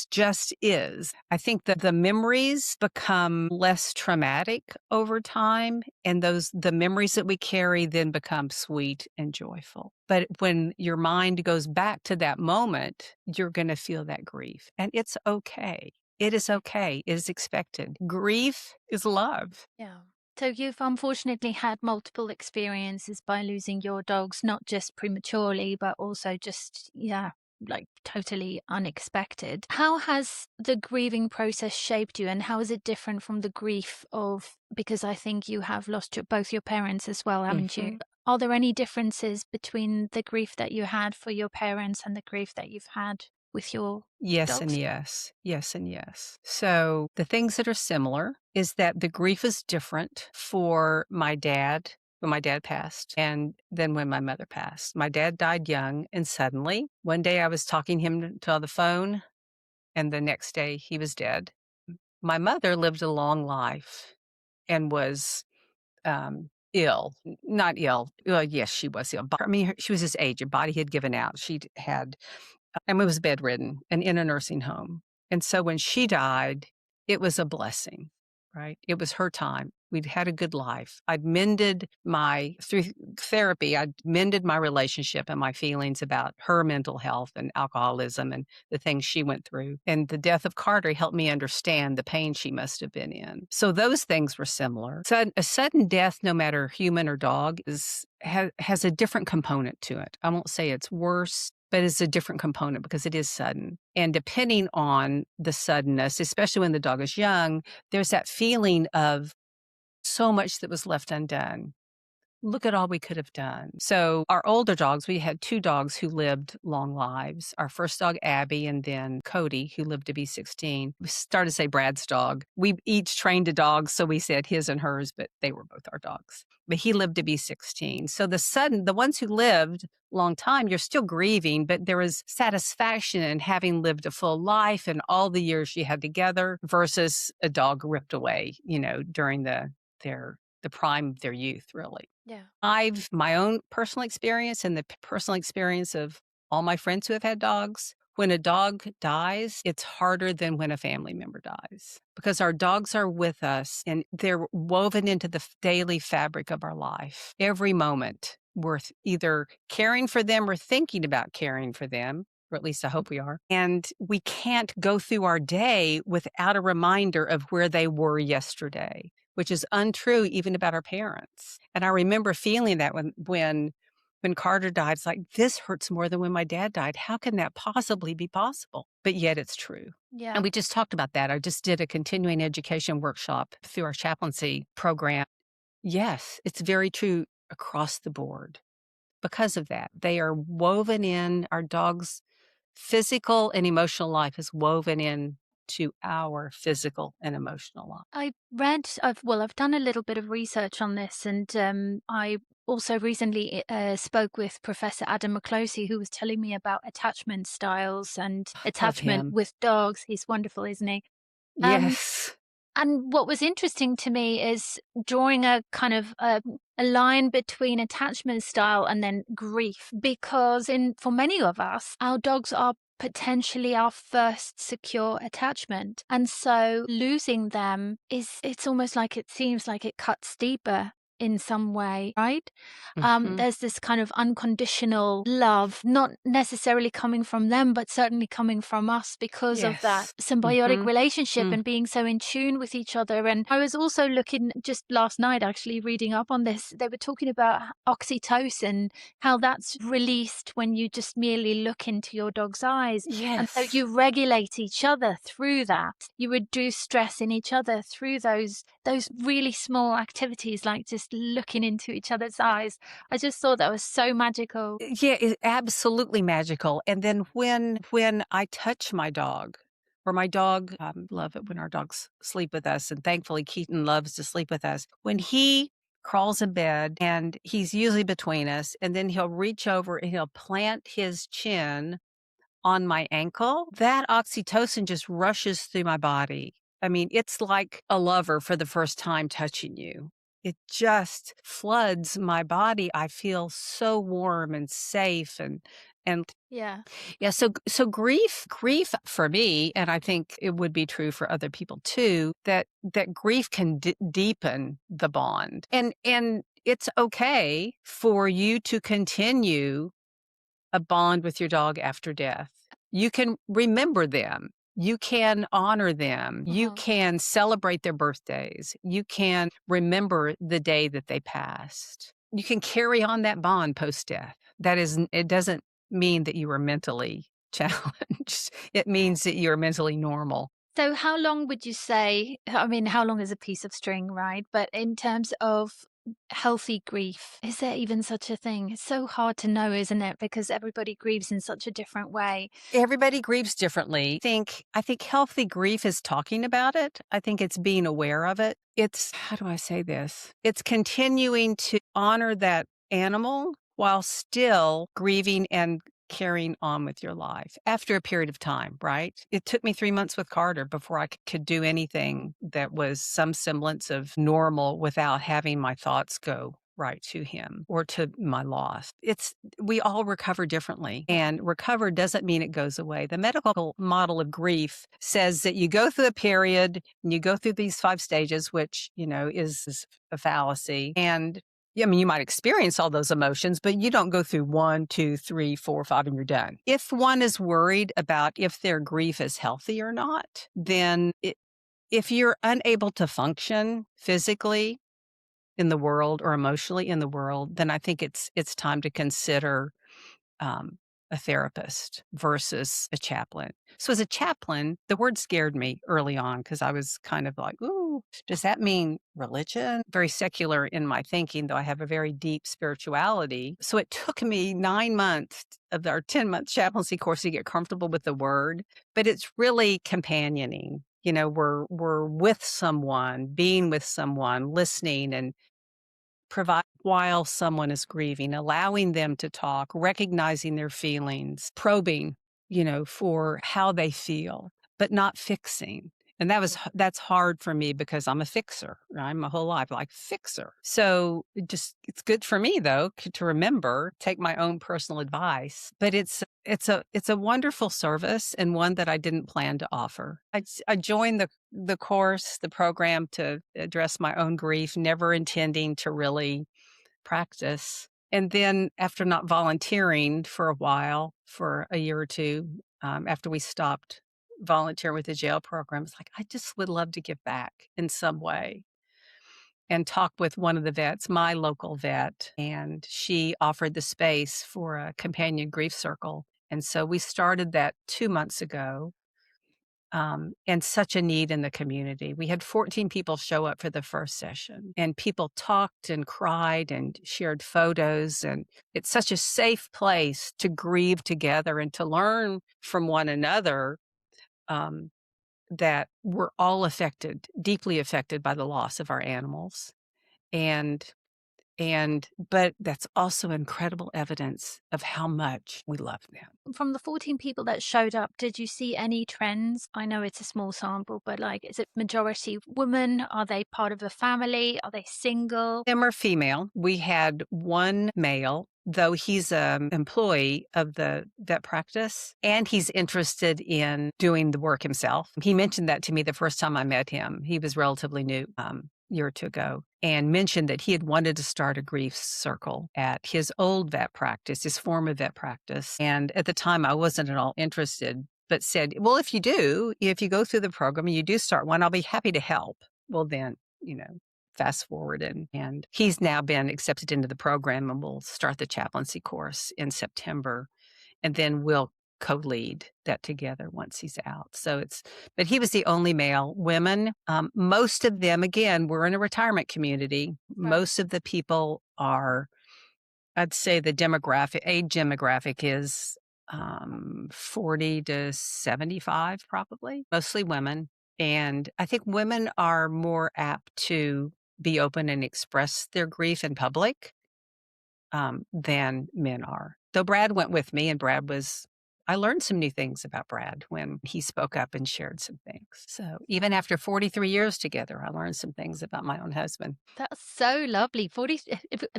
just is. I think that the memories become less traumatic over time, and the memories that we carry then become sweet and joyful. But when your mind goes back to that moment, you're going to feel that grief, and it's okay. It is okay. It is expected. Grief is love. Yeah. So you've unfortunately had multiple experiences by losing your dogs, not just prematurely, but also just, yeah, like totally unexpected. How has the grieving process shaped you, and how is it different from the grief of, because I think you have lost both your parents as well, haven't Mhm. you? Are there any differences between the grief that you had for your parents and the grief that you've had with your Yes and dogs? yes. Yes and yes. So the things that are similar is that the grief is different for my dad when my dad passed and then when my mother passed. My dad died young and suddenly. One day I was talking him to on the phone and the next day he was dead. My mother lived a long life and was ill, not ill. Well, yes, she was ill. I mean, she was just aged. Her body had given out. She'd had and was bedridden and in a nursing home. And so when she died, it was a blessing, right? It was her time. We'd had a good life. Through therapy, I'd mended my relationship and my feelings about her mental health and alcoholism and the things she went through. And the death of Carter helped me understand the pain she must have been in. So those things were similar. So a sudden death, no matter human or dog, has a different component to it. I won't say it's worse, but it's a different component because it is sudden. And depending on the suddenness, especially when the dog is young, there's that feeling of so much that was left undone. Look at all we could have done. So our older dogs, we had 2 dogs who lived long lives. Our first dog, Abby, and then Cody, who lived to be 16. We started to say Brad's dog. We each trained a dog, so we said his and hers, but they were both our dogs. But he lived to be 16. So the ones who lived long time, you're still grieving, but there was satisfaction in having lived a full life and all the years you had together versus a dog ripped away, during the prime of their youth, really. Yeah. My own personal experience and the personal experience of all my friends who have had dogs, when a dog dies, it's harder than when a family member dies because our dogs are with us and they're woven into the daily fabric of our life. Every moment, we're either caring for them or thinking about caring for them, or at least I hope we are. And we can't go through our day without a reminder of where they were yesterday, which is untrue even about our parents. And I remember feeling that when Carter died, it's like, this hurts more than when my dad died. How can that possibly be possible? But yet it's true. Yeah. And we just talked about that. I just did a continuing education workshop through our chaplaincy program. Yes, it's very true across the board. Because of that, they are woven in. Our dog's physical and emotional life is woven in to our physical and emotional life. I've done a little bit of research on this, and I also recently spoke with Professor Adam McClosey, who was telling me about attachment styles and Love attachment him. with dogs. He's wonderful, isn't he? Um, Yes. and what was interesting to me is drawing a kind of a line between attachment style and then grief, because for many of us, our dogs are potentially our first secure attachment. And so losing them it's almost like it seems like it cuts deeper in some way, right? Mhm. There's this kind of unconditional love, not necessarily coming from them, but certainly coming from us because of that Yes. symbiotic Mhm. relationship Mm. and being so in tune with each other. And I was also looking just last night, actually reading up on this. They were talking about oxytocin, how that's released when you just merely look into your dog's eyes. And so Yes. you regulate each other through that. You reduce stress in each other through those those really small activities, like just looking into each other's eyes. I just thought that was so magical. Yeah, it's absolutely magical, and then when I touch my dog or my dog, love it when our dogs sleep with us, and thankfully Keaton loves to sleep with us. When he crawls in bed, and he's usually between us, and then he'll reach over and he'll plant his chin on my ankle, that oxytocin just rushes through my body. I mean, it's like a lover for the first time touching you. It just floods my body. I feel so warm and safe and Yeah. yeah, so grief for me, and I think it would be true for other people too, that grief can deepen the bond. And it's okay for you to continue a bond with your dog after death. You can remember them. You can honor them. You Uh-huh. can celebrate their birthdays. You can remember the day that they passed. You can carry on that bond post death. It doesn't mean that you were mentally challenged. It means that you're mentally normal. So how long would you say, I mean, how long is a piece of string, right? But in terms of healthy grief, is there even such a thing? It's so hard to know, isn't it? Because everybody grieves in such a different way. Everybody grieves differently. I think healthy grief is talking about it. I think it's being aware of it. It's how do I say this? It's continuing to honor that animal while still grieving and carrying on with your life after a period of time, right? It took me 3 months with Carter before I could do anything that was some semblance of normal without having my thoughts go right to him or to my loss. We all recover differently, and recover doesn't mean it goes away. The medical model of grief says that you go through a period and you go through these 5 stages, which, is a fallacy. And yeah, I mean, you might experience all those emotions, but you don't go through 1, 2, 3, 4, 5, and you're done. If one is worried about if their grief is healthy or not, then if you're unable to function physically in the world or emotionally in the world, then I think it's time to consider um, a therapist versus a chaplain. So as a chaplain, the word scared me early on because I was kind of like, ooh, does that mean religion? Very secular in my thinking, though I have a very deep spirituality. So it took me 9 months of our 10-month chaplaincy course to get comfortable with the word, but it's really companioning. We're with someone, being with someone, listening and provide while someone is grieving, allowing them to talk, recognizing their feelings, probing, for how they feel, but not fixing. And that's hard for me because I'm a fixer. I'm my whole life like fixer. So it's good for me though to remember, take my own personal advice. But it's a wonderful service and one that I didn't plan to offer. I joined the course, the program to address my own grief, never intending to really practice. And then after not volunteering for a while, for a year or two, after we stopped volunteering with the jail program, it's like, I just would love to give back in some way and talk with one of the vets, my local vet, and she offered the space for a companion grief circle. And so we started that 2 months ago, and such a need in the community. We had 14 people show up for the first session, and people talked and cried and shared photos. And it's such a safe place to grieve together and to learn from one another, um, that we're all affected, deeply affected by the loss of our animals. And but that's also incredible evidence of how much we love them. From the 14 people that showed up, did you see any trends? I know it's a small sample, but like, is it majority women? Are they part of a family? Are they single? Them are female. We had one male, though he's an employee of the vet practice, and he's interested in doing the work himself. He mentioned that to me the first time I met him. He was relatively new, year or two ago, and mentioned that he had wanted to start a grief circle at his old vet practice, his former vet practice. And at the time, I wasn't at all interested, but said, well, if you go through the program and you do start one, I'll be happy to help. Well, then, fast forward and he's now been accepted into the program and we'll start the chaplaincy course in September. And then we'll co-lead that together once he's out. So but he was the only male. Women, most of them, again, we're in a retirement community. Right. Most of the people are, I'd say age demographic is 40 to 75, probably, mostly women. And I think women are more apt to be open and express their grief in public than men are. Though Brad went with me, and I learned some new things about Brad when he spoke up and shared some things. So even after 43 years together, I learned some things about my own husband. That's so lovely. 40,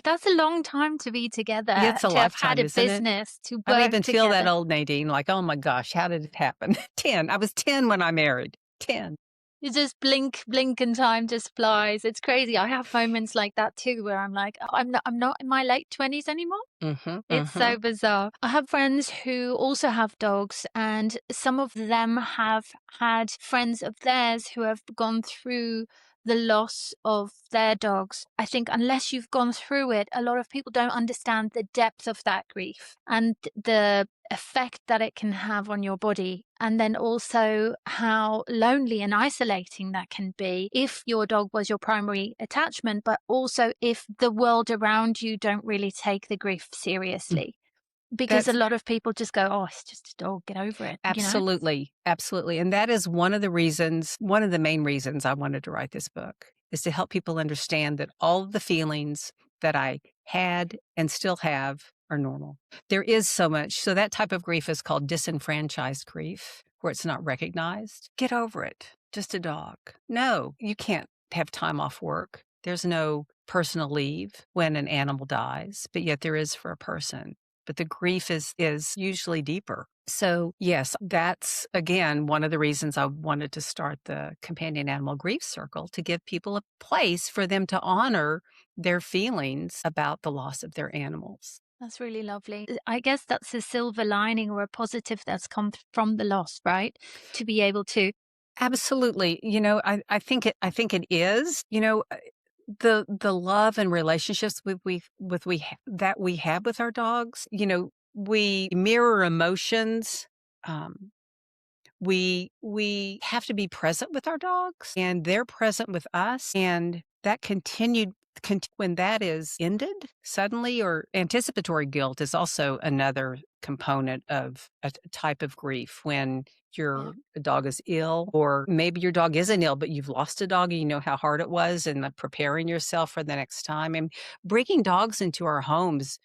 that's a long time to be together, It's a to have had lifetime, a isn't it? business, to I don't work even feel that together. old, Nadine, like, "Oh my gosh, how did it happen?" 10. I was 10 when I married. 10. You just blink, and time just flies. It's crazy. I have moments like that too, where I'm like, "Oh, I'm not in my late 20s anymore." Mhm, It's mhm. so bizarre. I have friends who also have dogs, and some of them have had friends of theirs who have gone through the loss of their dogs. I think unless you've gone through it, a lot of people don't understand the depth of that grief and the effect that it can have on your body. And then also how lonely and isolating that can be if your dog was your primary attachment, but also if the world around you don't really take the grief Mm, seriously. Because a that's lot of people just go, oh, it's just a dog, get over it. absolutely, absolutely, and that is one of the main reasons I wanted to write this book, is to help people understand that all of the feelings that I had and still have are normal. There is so that type of grief is called disenfranchised grief, where it's not recognized. Get over it. Just a dog. No, you can't have time off work. There's no personal leave when an animal dies, but yet there is for a person. But the grief is usually deeper. So, yes, that's again one of the reasons I wanted to start the Companion Animal Grief Circle, to give people a place for them to honor their feelings about the loss of their animals. That's really lovely. I guess that's a silver lining or a positive that's come from the loss, right? To be able to, Absolutely. I think it is. The love and relationships that we have with our dogs, we mirror emotions. Um, we have to be present with our dogs, and they're present with us, and that when that is ended suddenly, or anticipatory guilt is also another component of a type of grief. When yeah. your dog is ill, or maybe your dog isn't ill, but you've lost a dog and you know how hard it was, and preparing yourself for the next time, and bringing dogs into our homes,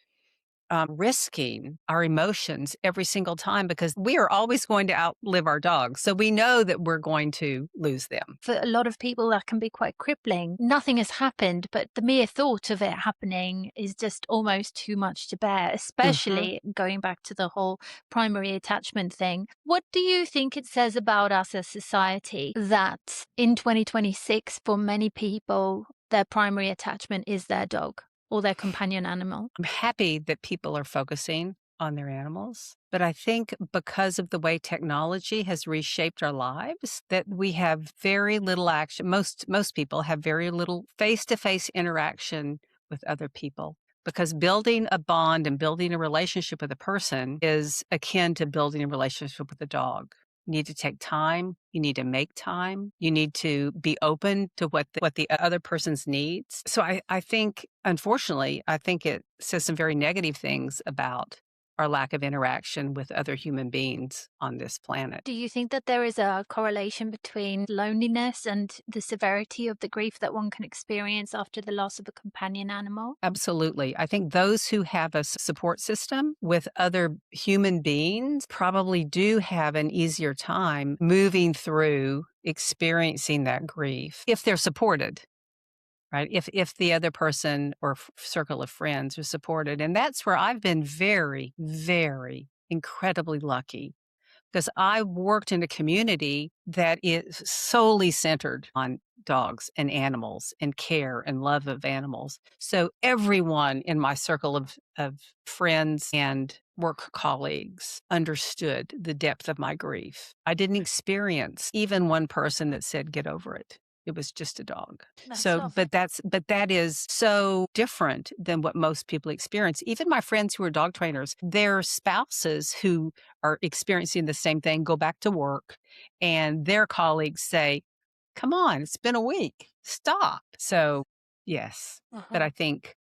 risking our emotions every single time, because we are always going to outlive our dogs. So we know that we're going to lose them. For a lot of people, that can be quite crippling. Nothing has happened, but the mere thought of it happening is just almost too much to bear, Hmm. especially going back to the whole primary attachment thing. What do you think it says about us as society that in 2026, for many people, their primary attachment is their dog or their companion animal? I'm happy that people are focusing on their animals, but I think because of the way technology has reshaped our lives, that we have very little action. Most people have very little face-to-face interaction with other people, because building a bond and building a relationship with a person is akin to building a relationship with a dog. You need to take time. You need to make time. You need to be open to what the other person's needs. So I think, unfortunately, I think it says some very negative things about our lack of interaction with other human beings on this planet. Do you think that there is a correlation between loneliness and the severity of the grief that one can experience after the loss of a companion animal? Absolutely. I think those who have a support system with other human beings probably do have an easier time moving through experiencing that grief if they're supported. Right? If the other person or circle of friends are supported. And that's where I've been very, very incredibly lucky, because I worked in a community that is solely centered on dogs and animals and care and love of animals. So everyone in my circle of friends and work colleagues understood the depth of my grief. I didn't experience even one person that said, get over it. It was just a dog. That's So, lovely. but that is so different than what most people experience. Even my friends who are dog trainers, their spouses who are experiencing the same thing go back to work and their colleagues say, "Come on, it's been a week. Stop." So, yes, but Uh-huh. I think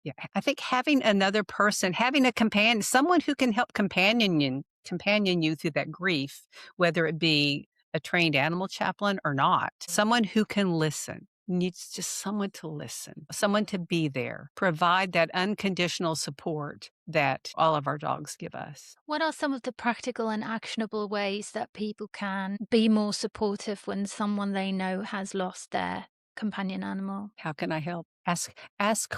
yeah, I think having another person, having a companion, someone who can help companion you through that grief, whether it be a trained animal chaplain or not, someone who can listen. Needs just someone to listen, someone to be there, provide that unconditional support that all of our dogs give us. What are some of the practical and actionable ways that people can be more supportive when someone they know has lost their companion animal? How can I help? Ask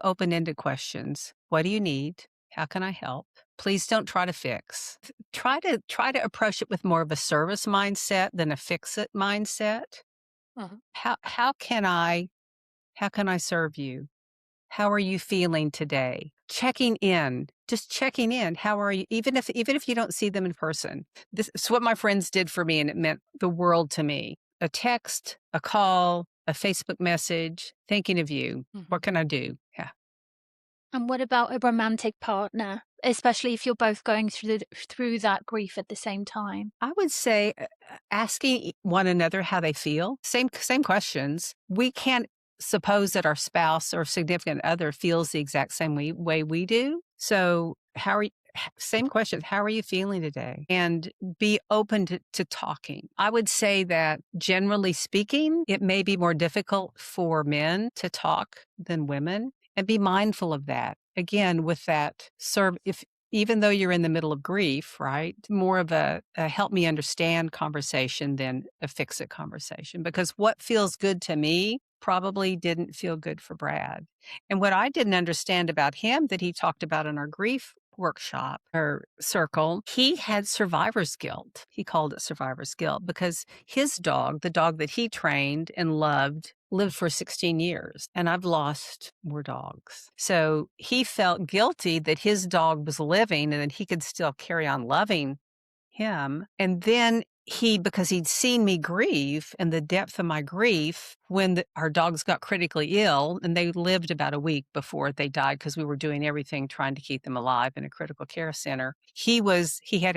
open-ended questions. What do you need? How can I help? Please don't try to fix. Try to approach it with more of a service mindset than a fix it mindset. Uh-huh. How can I serve you? How are you feeling today? Checking in, just checking in. How are you? Even if you don't see them in person. This is what my friends did for me, and it meant the world to me. A text, a call, a Facebook message, thinking of you. What Mhm. can I do? Yeah. And what about a romantic partner, especially if you're both going through that grief at the same time? I would say asking one another how they feel. Same questions. We can't suppose that our spouse or significant other feels the exact same way we do. So how are you? Same questions. How are you feeling today? And be open to talking. I would say that generally speaking, it may be more difficult for men to talk than women, and be mindful of that. Again, with that serve, if even though you're in the middle of grief, right? More of a help me understand conversation than a fix it conversation. Because what feels good to me probably didn't feel good for Brad. And what I didn't understand about him that he talked about in our grief workshop or circle, he had survivor's guilt. He called it survivor's guilt because his dog, the dog that he trained and loved, lived for 16 years, and I've lost more dogs. So he felt guilty that his dog was living and that he could still carry on loving him. And then because he'd seen me grieve and the depth of my grief when our dogs got critically ill, and they lived about a week before they died because we were doing everything trying to keep them alive in a critical care center. He had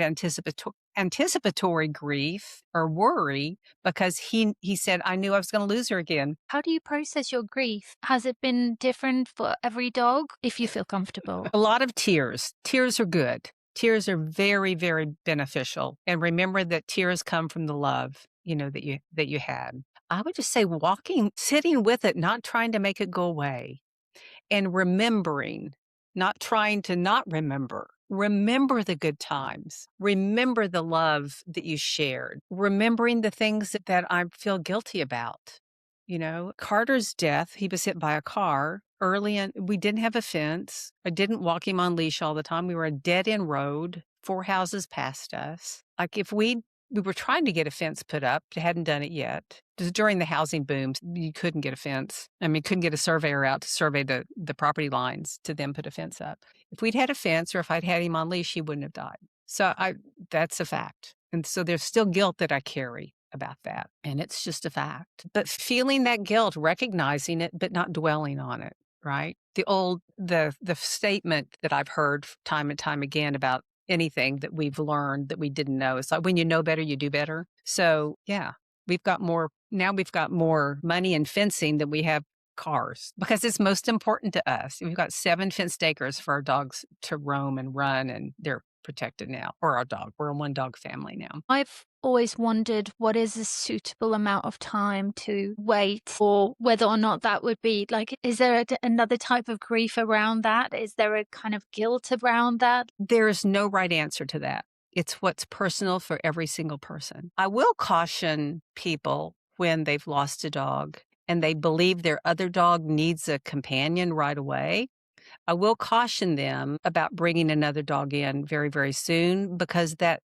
anticipatory grief or worry because he said, I knew I was going to lose her again. How do you process your grief? Has it been different for every dog, if you feel comfortable? A lot of tears. Tears are good. Tears are very, very beneficial. And remember that tears come from the love, that you had. I would just say sitting with it, not trying to make it go away, and remembering, not trying to not remember. Remember the good times. Remember the love that you shared. Remembering the things that I feel guilty about. Carter's death, he was hit by a car early and we didn't have a fence. I didn't walk him on leash all the time. We were a dead end road, 4 houses past us. Like if we were trying to get a fence put up, hadn't done it yet. Because during the housing booms, you couldn't get a fence. I mean, couldn't get a surveyor out to survey the property lines to then put a fence up. If we'd had a fence or if I'd had him on leash, he wouldn't have died. So that's a fact. And so there's still guilt that I carry about that. And it's just a fact. But feeling that guilt, recognizing it, but not dwelling on it, right? The statement that I've heard time and time again about anything that we've learned that we didn't know. It's like when you know better, you do better. So yeah, we've got more money in fencing than we have cars because it's most important to us. We've got 7 fenced acres for our dogs to roam and run, and they're protected now. Or our dog. We're a 1-dog family now. I've always wondered what is a suitable amount of time to wait, or whether or not that would be like, is there another type of grief around that? Is there a kind of guilt around that? There is no right answer to that. It's what's personal for every single person. I will caution people when they've lost a dog and they believe their other dog needs a companion right away. I will caution them about bringing another dog in very, very soon because that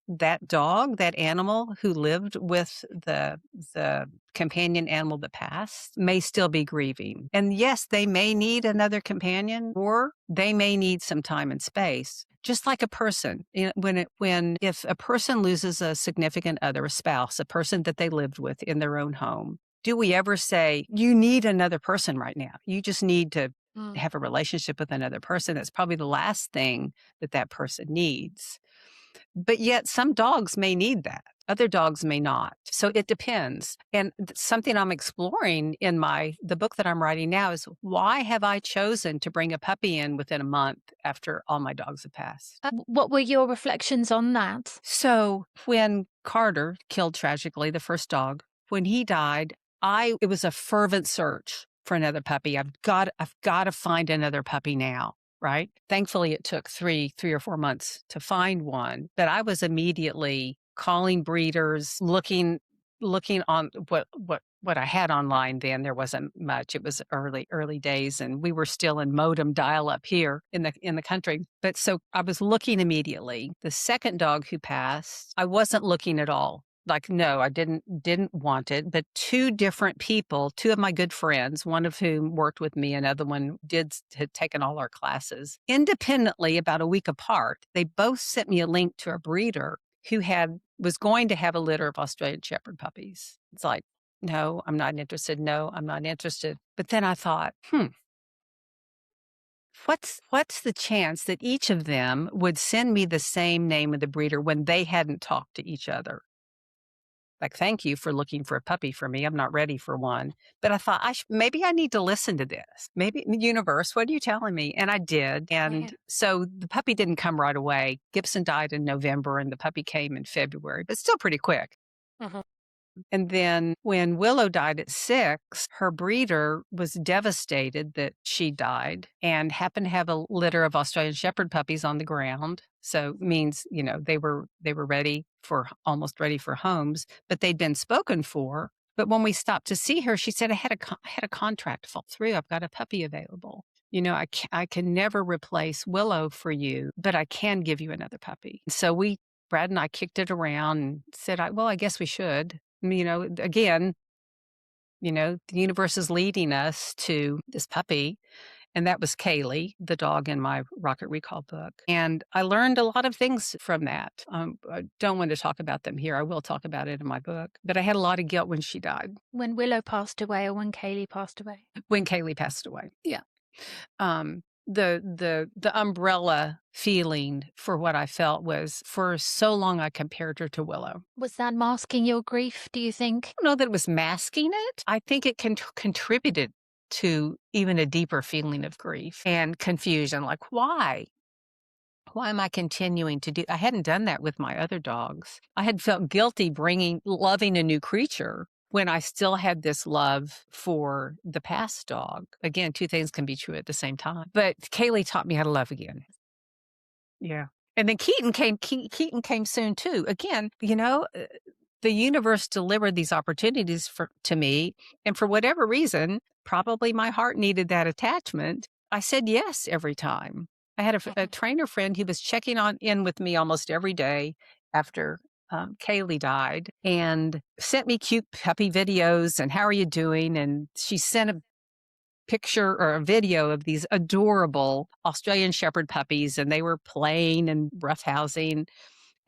dog, that animal who lived with the companion animal that passed may still be grieving. And yes, they may need another companion or they may need some time and space. Just like a person, if a person loses a significant other, a spouse, a person that they lived with in their own home, do we ever say, you need another person right now? You just need to Mm. have a relationship with another person. That's probably the last thing that that person needs. But yet some dogs may need that. Other dogs may not. So it depends. And something I'm exploring in the book that I'm writing now is, why have I chosen to bring a puppy in within a month after all my dogs have passed? What were your reflections on that? So when Carter killed tragically, the first dog, when he died, it was a fervent search for another puppy. I've got to find another puppy now. Right. Thankfully, it took three or 4 months to find one, but I was immediately calling breeders, looking on what I had online then. There wasn't much. It was early days, and we were still in modem dial up here in the country. But so I was looking immediately. The second dog who passed, I wasn't looking at all. Like, no, I didn't want it. But two different people, two of my good friends, one of whom worked with me, another one had taken all our classes independently about a week apart. They both sent me a link to a breeder who was going to have a litter of Australian Shepherd puppies. It's like, no, I'm not interested. No, I'm not interested. But then I thought, what's the chance that each of them would send me the same name of the breeder when they hadn't talked to each other? Like, thank you for looking for a puppy for me. I'm not ready for one. But I thought, maybe I need to listen to this. Maybe, universe, what are you telling me? And I did. And so the puppy didn't come right away. Gibson died in November and the puppy came in February, but still pretty quick. Mhm. And then when Willow died at 6, her breeder was devastated that she died and happened to have a litter of Australian Shepherd puppies on the ground. So it means, they were almost ready for homes, but they'd been spoken for. But when we stopped to see her, she said, I had a contract fall through. I've got a puppy available. I can never replace Willow for you, but I can give you another puppy. So Brad and I kicked it around and said, well, I guess we should. Again, the universe is leading us to this puppy. And that was Kaylee, the dog in my Rocket Recall book. And I learned a lot of things from that. I don't want to talk about them here. I will talk about it in my book. But I had a lot of guilt when she died. When Willow passed away or when Kaylee passed away? When Kaylee passed away. Yeah. The umbrella feeling for what I felt was, for so long I compared her to Willow. Was that masking your grief, do you think? I don't know that it was masking it. I think it contributed to even a deeper feeling of grief and confusion. Like, why? Why am I continuing to do? I hadn't done that with my other dogs. I had felt guilty loving a new creature when I still had this love for the past dog. Again, two things can be true at the same time. But Kaylee taught me how to love again. Yeah. And then Keaton came soon too. Again, the universe delivered these opportunities to me. And for whatever reason, probably my heart needed that attachment. I said yes every time. I had a trainer friend who was checking in with me almost every day after Kaylee died, and sent me cute puppy videos and how are you doing? And she sent a picture or a video of these adorable Australian Shepherd puppies, and they were playing and roughhousing.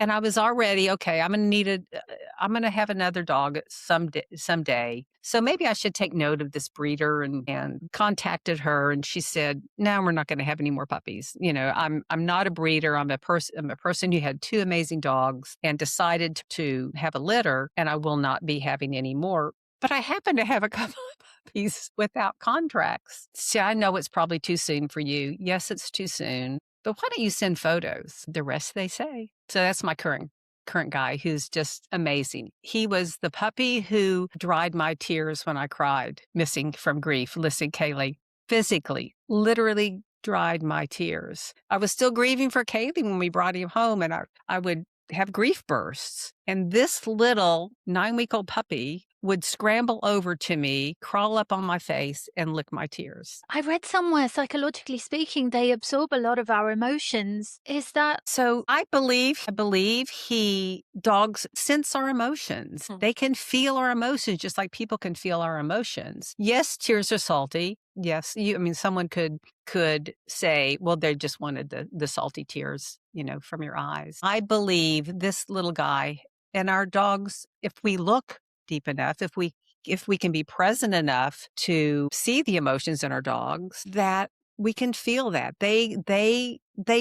And I was already, okay, I'm going to have another dog someday. So maybe I should take note of this breeder, and contacted her. And she said, no, we're not going to have any more puppies. I'm not a breeder. I'm a person who had 2 amazing dogs and decided to have a litter, and I will not be having any more. But I happen to have a couple of puppies without contracts. See, I know it's probably too soon for you. Yes, it's too soon. But why don't you send photos? The rest they say. So that's my current guy, who's just amazing. He was the puppy who dried my tears when I cried, missing from grief. Listen, Kaylee, physically, literally dried my tears. I was still grieving for Kaylee when we brought him home, and I would have grief bursts. And this little 9-week-old puppy would scramble over to me, crawl up on my face, and lick my tears. I read somewhere, psychologically speaking, they absorb a lot of our emotions. Is that so? I believe dogs sense our emotions. They can feel our emotions just like people can feel our emotions. Yes, tears are salty. Yes, someone could say, well, they just wanted the salty tears, from your eyes. I believe this little guy and our dogs, if we look deep enough, if we if we can be present enough to see the emotions in our dogs, that we can feel that. They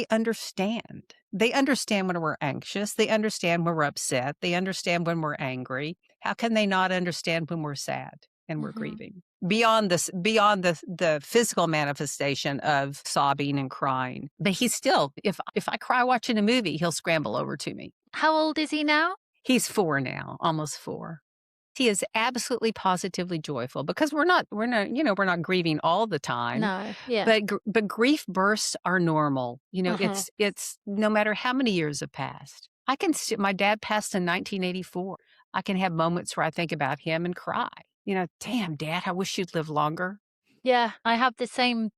understand. They understand when we're anxious. They understand when we're upset. They understand when we're angry. How can they not understand when we're sad and we're Mhm. grieving? Beyond the physical manifestation of sobbing and crying. But he's still, if I cry watching a movie, he'll scramble over to me. How old is he now? He's 4 now, almost 4. He is absolutely positively joyful because we're not grieving all the time, No. Yeah. but grief bursts are normal. Uh-huh. It's no matter how many years have passed. My dad passed in 1984. I can have moments where I think about him and cry. Damn, Dad, I wish you'd lived longer. Yeah, I have the same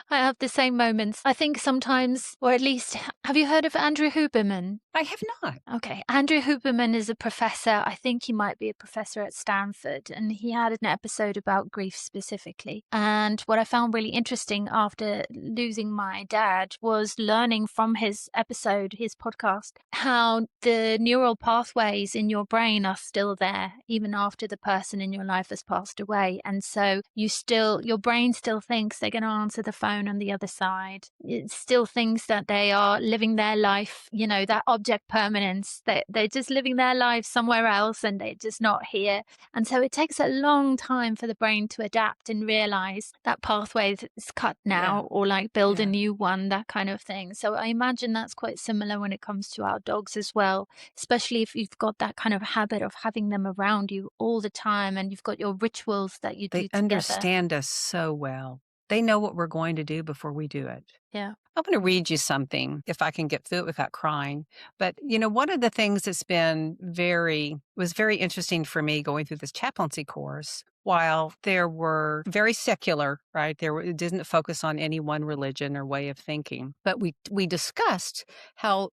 I have the same moments. I think sometimes, or at least have you heard of Andrew Huberman? I have not. Okay. Andrew Huberman is a professor. I think he might be a professor at Stanford, and he had an episode about grief specifically. And what I found really interesting after losing my dad was learning from his episode, his podcast, how the neural pathways in your brain are still there even after the person in your life has passed away. And so your brain still thinks they're going to answer the phone on the other side. It still thinks that they are living their life, that object permanence, that they're just living their life somewhere else and they're just not here. And so it takes a long time for the brain to adapt and realize that pathway is cut Yeah, now, or like build a yeah. new one, that kind of thing. So I imagine that's quite similar when it comes to our dogs as well, especially if you've got that kind of habit of having them around you all the time and you've got your rituals that you They do together. understand us so well. They know what we're going to do before we do it. Yeah. I'm going to read you something if I can get through it without crying. But, one of the things that's was very interesting for me going through this chaplaincy course, while there were very secular, right? It didn't focus on any one religion or way of thinking, but we discussed how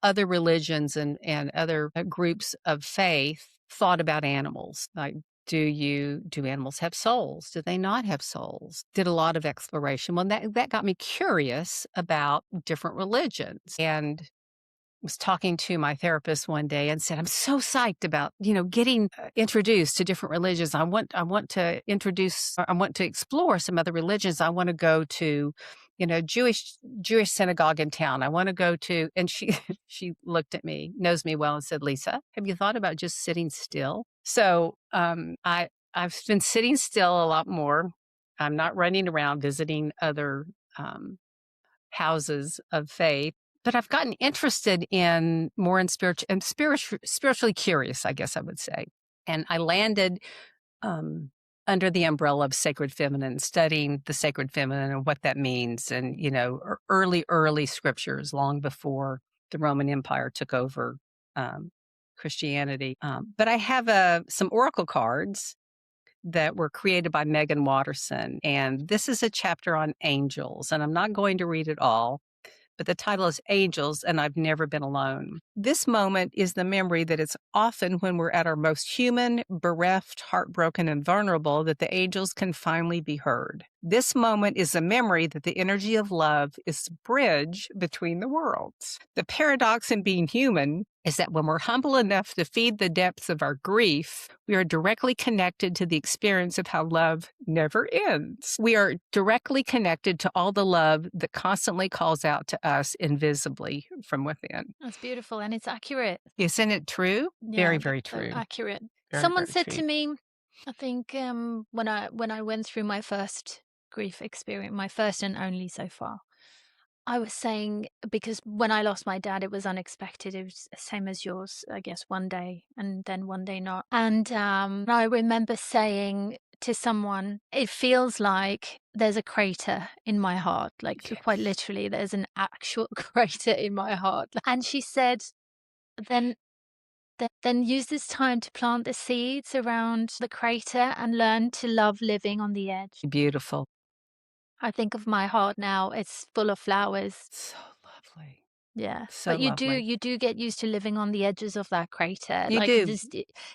other religions and other groups of faith thought about animals. Like, do animals have souls? Do they not have souls? Did a lot of exploration. Well, that got me curious about different religions, and was talking to my therapist one day and said, "I'm so psyched about getting introduced to different religions. I want to explore some other religions. I want to go to, Jewish synagogue in town. I want to go to." And she she looked at me, knows me well, and said, "Lisa, have you thought about just sitting still?" So I've been sitting still a lot more. I'm not running around visiting other um, houses of faith, but I've gotten interested in more in spiritually curious, I guess I would say. And I landed um, under the umbrella of sacred feminine, studying the sacred feminine and what that means, and early scriptures long before the Roman Empire took over Christianity. But I have some oracle cards that were created by Megan Watterson. And this is a chapter on angels. And I'm not going to read it all, but the title is Angels, and I've Never Been Alone. This moment is the memory that it's often when we're at our most human, bereft, heartbroken, and vulnerable that the angels can finally be heard. This moment is a memory that the energy of love is the bridge between the worlds. The paradox in being human is that when we're humble enough to feed the depths of our grief, we are directly connected to the experience of how love never ends. We are directly connected to all the love that constantly calls out to us invisibly from within. That's beautiful and it's accurate. Isn't it true? Very, Yeah, very that's so true. accurate. Very, Someone very said true. to me, I think when I went through my first grief experience, my first and only so far, I was saying, because when I lost my dad, it was unexpected. It was the same as yours, I guess, one day and then one day not. And I remember saying to someone, it feels like there's a crater in my heart, like quite Yes. literally, there's an actual crater in my heart. And she said, then then use this time to plant the seeds around the crater and learn to love living on the edge. Beautiful. I think of my heart now, it's full of flowers. So lovely. Yeah. So But you lovely. do get used to living on the edges of that crater. You Like do.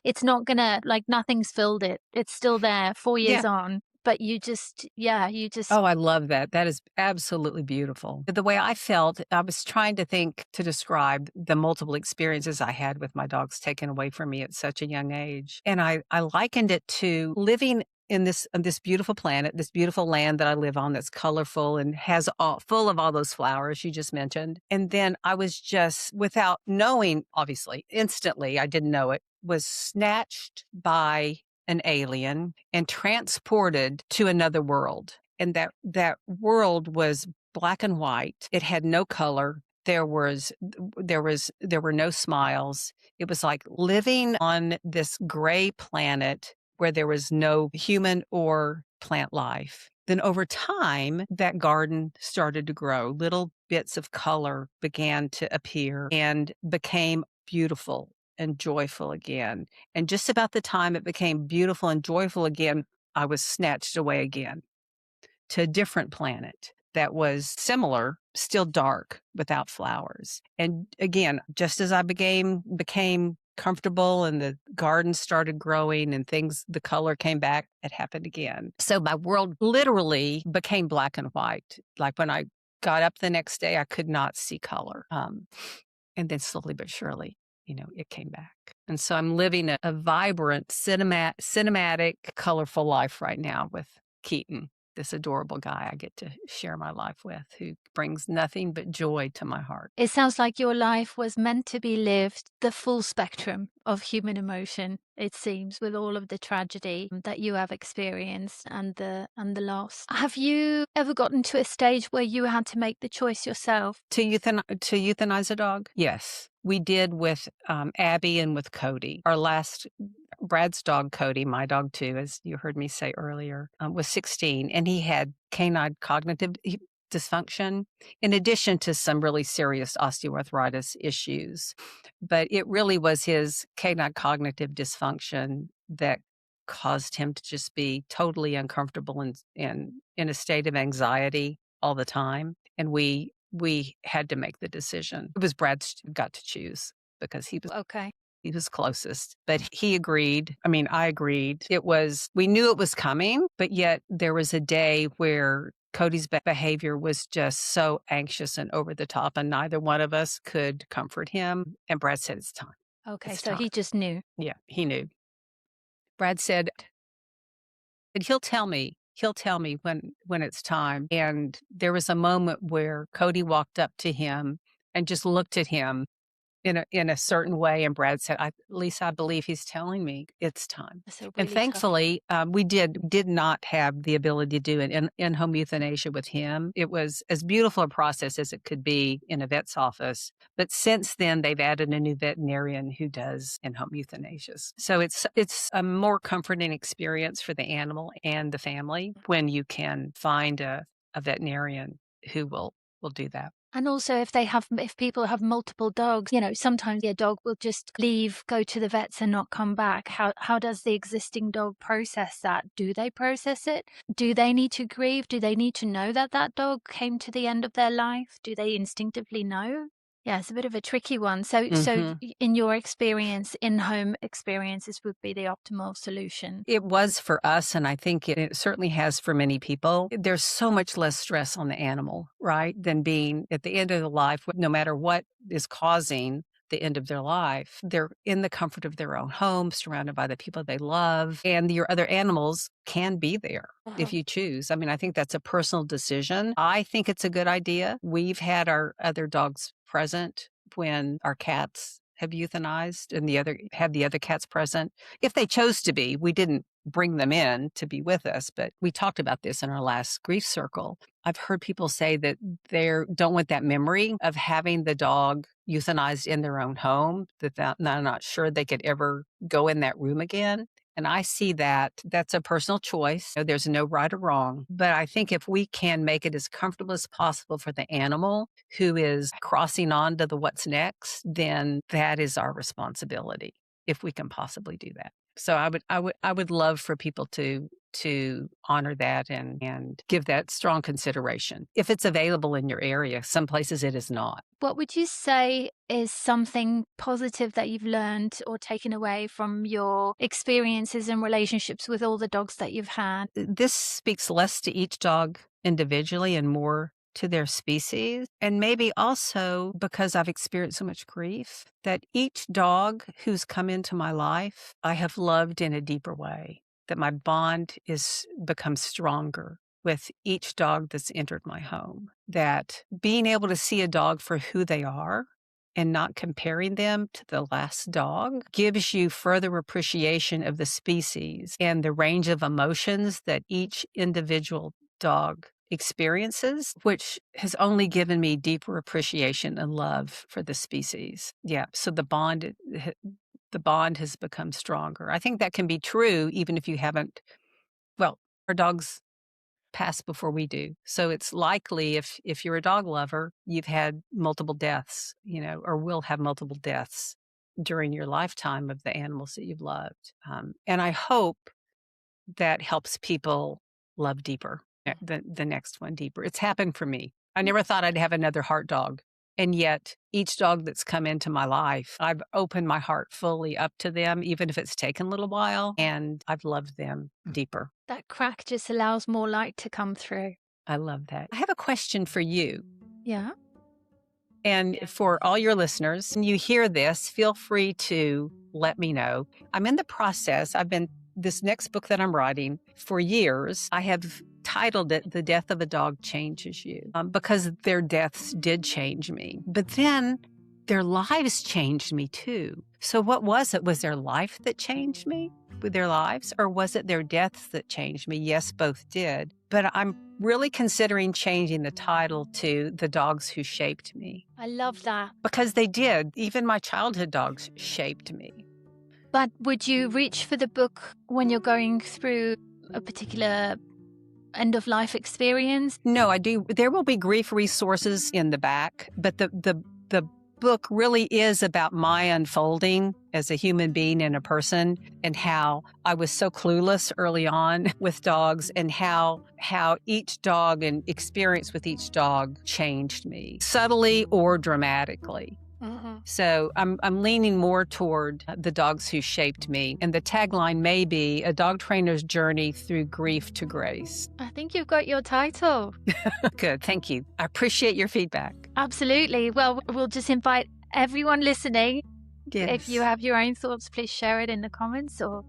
it's not gonna, like nothing's filled it. It's still there 4 years Yeah. on. but you just yeah, you just Oh, I love that. That is absolutely beautiful. The way I felt, I was trying to think to describe the multiple experiences I had with my dogs taken away from me at such a young age. And I likened it to living in this on this beautiful planet, this beautiful land that I live on that's colorful and has all full of all those flowers you just mentioned. And then I was just without knowing, obviously, instantly, I didn't know it, was snatched by an alien and transported to another world. And that world was black and white. It had no color. There were no smiles. It was like living on this gray planet where there was no human or plant life. Then over time, that garden started to grow. Little bits of color began to appear and became beautiful and joyful again. And just about the time it became beautiful and joyful again, I was snatched away again to a different planet that was similar, still dark, without flowers. And again, just as I became comfortable and the garden started growing and the color came back, it happened again. So my world literally became black and white. Like when I got up the next day, I could not see color. And then slowly but surely, it came back. And so I'm living a vibrant, cinematic, colorful life right now with Keaton, this adorable guy I get to share my life with, who brings nothing but joy to my heart. it sounds like your life was meant to be lived the full spectrum of human emotion, it seems, with all of the tragedy that you have experienced and the loss. Have you ever gotten to a stage where you had to make the choice yourself? To euthanize a dog? Yes. We did with Abby and with Cody. Our last, Brad's dog, Cody, my dog too, as you heard me say earlier, was 16, and he had canine cognitive dysfunction, in addition to some really serious osteoarthritis issues. But it really was his canine cognitive dysfunction that caused him to just be totally uncomfortable and in a state of anxiety all the time. And we had to make the decision. It was Brad's got to choose because Okay. he was closest, but he agreed. I mean, I agreed. We knew it was coming, but yet there was a day where Cody's behavior was just so anxious and over the top, and neither one of us could comfort him. And Brad said, "It's time. Okay, It's so time." he just knew. Yeah, he knew. Brad said, and he'll tell me when it's time. And there was a moment where Cody walked up to him and just looked at him in a certain way, and Brad said, "At least I believe he's telling me it's time." So And really tough. thankfully, we did not have the ability to do an in-home euthanasia with him. It was as beautiful a process as it could be in a vet's office. But since then, they've added a new veterinarian who does in-home euthanasias. So it's a more comforting experience for the animal and the family when you can find a veterinarian who will do that. And also if people have multiple dogs, sometimes a dog will just leave, go to the vets and not come back. How does the existing dog process that? Do they process it? Do they need to grieve? Do they need to know that that dog came to the end of their life? Do they instinctively know? Yeah, it's a bit of a tricky one. So, Mhm. in your experience, in-home experiences would be the optimal solution. It was for us, and I think it certainly has for many people. There's so much less stress on the animal, right, than being at the end of the life, no matter what is causing the end of their life. They're in the comfort of their own home, surrounded by the people they love, and your other animals can be there Uh-huh. if you choose. I mean, I think that's a personal decision. I think it's a good idea. We've had our other dogs present when our cats have euthanized and the other cats present. If they chose to be, we didn't bring them in to be with us, but we talked about this in our last grief circle. I've heard people say that they don't want that memory of having the dog euthanized in their own home, that they're not sure they could ever go in that room again. And I see that's a personal choice. There's no right or wrong. But I think if we can make it as comfortable as possible for the animal who is crossing on to the what's next, then that is our responsibility if we can possibly do that. So I would love for people to honor that and give that strong consideration if it's available in your area. Some places it is not. What would you say is something positive that you've learned or taken away from your experiences and relationships with all the dogs that you've had? This speaks less to each dog individually and more to their species. And maybe also because I've experienced so much grief, that each dog who's come into my life, I have loved in a deeper way, that my bond is become stronger with each dog that's entered my home. That being able to see a dog for who they are and not comparing them to the last dog gives you further appreciation of the species and the range of emotions that each individual dog experiences, which has only given me deeper appreciation and love for the species. Yeah, so the bond has become stronger. I think that can be true even if you haven't, well, our dogs pass before we do. So it's likely if you're a dog lover, you've had multiple deaths, or will have multiple deaths during your lifetime of the animals that you've loved. And I hope that helps people love deeper, the next one deeper. It's happened for me. I never thought I'd have another heart dog. And yet each dog that's come into my life, I've opened my heart fully up to them, even if it's taken a little while, and I've loved them deeper. That crack just allows more light to come through. I love that. I have a question for you. Yeah. And for all your listeners, when you hear this, feel free to let me know. I'm in the process. This next book that I'm writing for years, I have titled it The Death of a Dog Changes You, because their deaths did change me. But then their lives changed me too. So what was it? Was their life that changed me with their lives? Or was it their deaths that changed me? Yes, both did. But I'm really considering changing the title to The Dogs Who Shaped Me. I love that. Because they did. Even my childhood dogs shaped me. But would you reach for the book when you're going through a particular end-of-life experience? No, I do. There will be grief resources in the back, but the book really is about my unfolding as a human being and a person, and how I was so clueless early on with dogs, and how each dog and experience with each dog changed me, subtly or dramatically. Mm-hmm. So I'm leaning more toward The Dogs Who Shaped Me. And the tagline may be A Dog Trainer's Journey Through Grief to Grace. I think you've got your title. Good. Thank you. I appreciate your feedback. Absolutely. Well, we'll just invite everyone listening. Yes. If you have your own thoughts, please share it in the comments or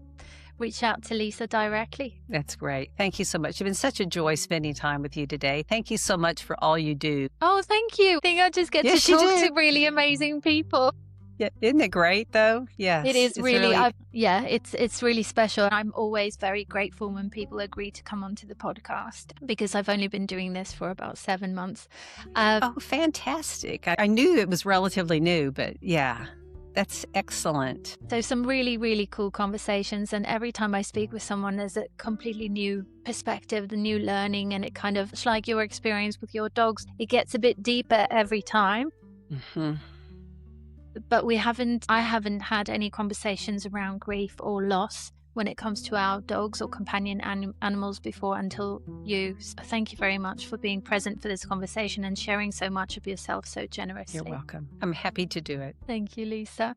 reach out to Lisa directly. That's great. Thank you so much. It's been such a joy spending time with you today. Thank you so much for all you do. Oh, thank you. I think I just get Yes, to you talk do. to really amazing people. Yeah, isn't it great though? Yes. It is it's really, it's really special. I'm always very grateful when people agree to come onto the podcast, because I've only been doing this for about 7 months. Oh, fantastic. I knew it was relatively new, but yeah. That's excellent. So some really, really cool conversations. And every time I speak with someone, there's a completely new perspective, the new learning. And it's like your experience with your dogs. It gets a bit deeper every time. Mm-hmm. But I haven't had any conversations around grief or loss when it comes to our dogs or companion animals before until you. So thank you very much for being present for this conversation and sharing so much of yourself so generously. You're welcome. I'm happy to do it. Thank you, Lisa.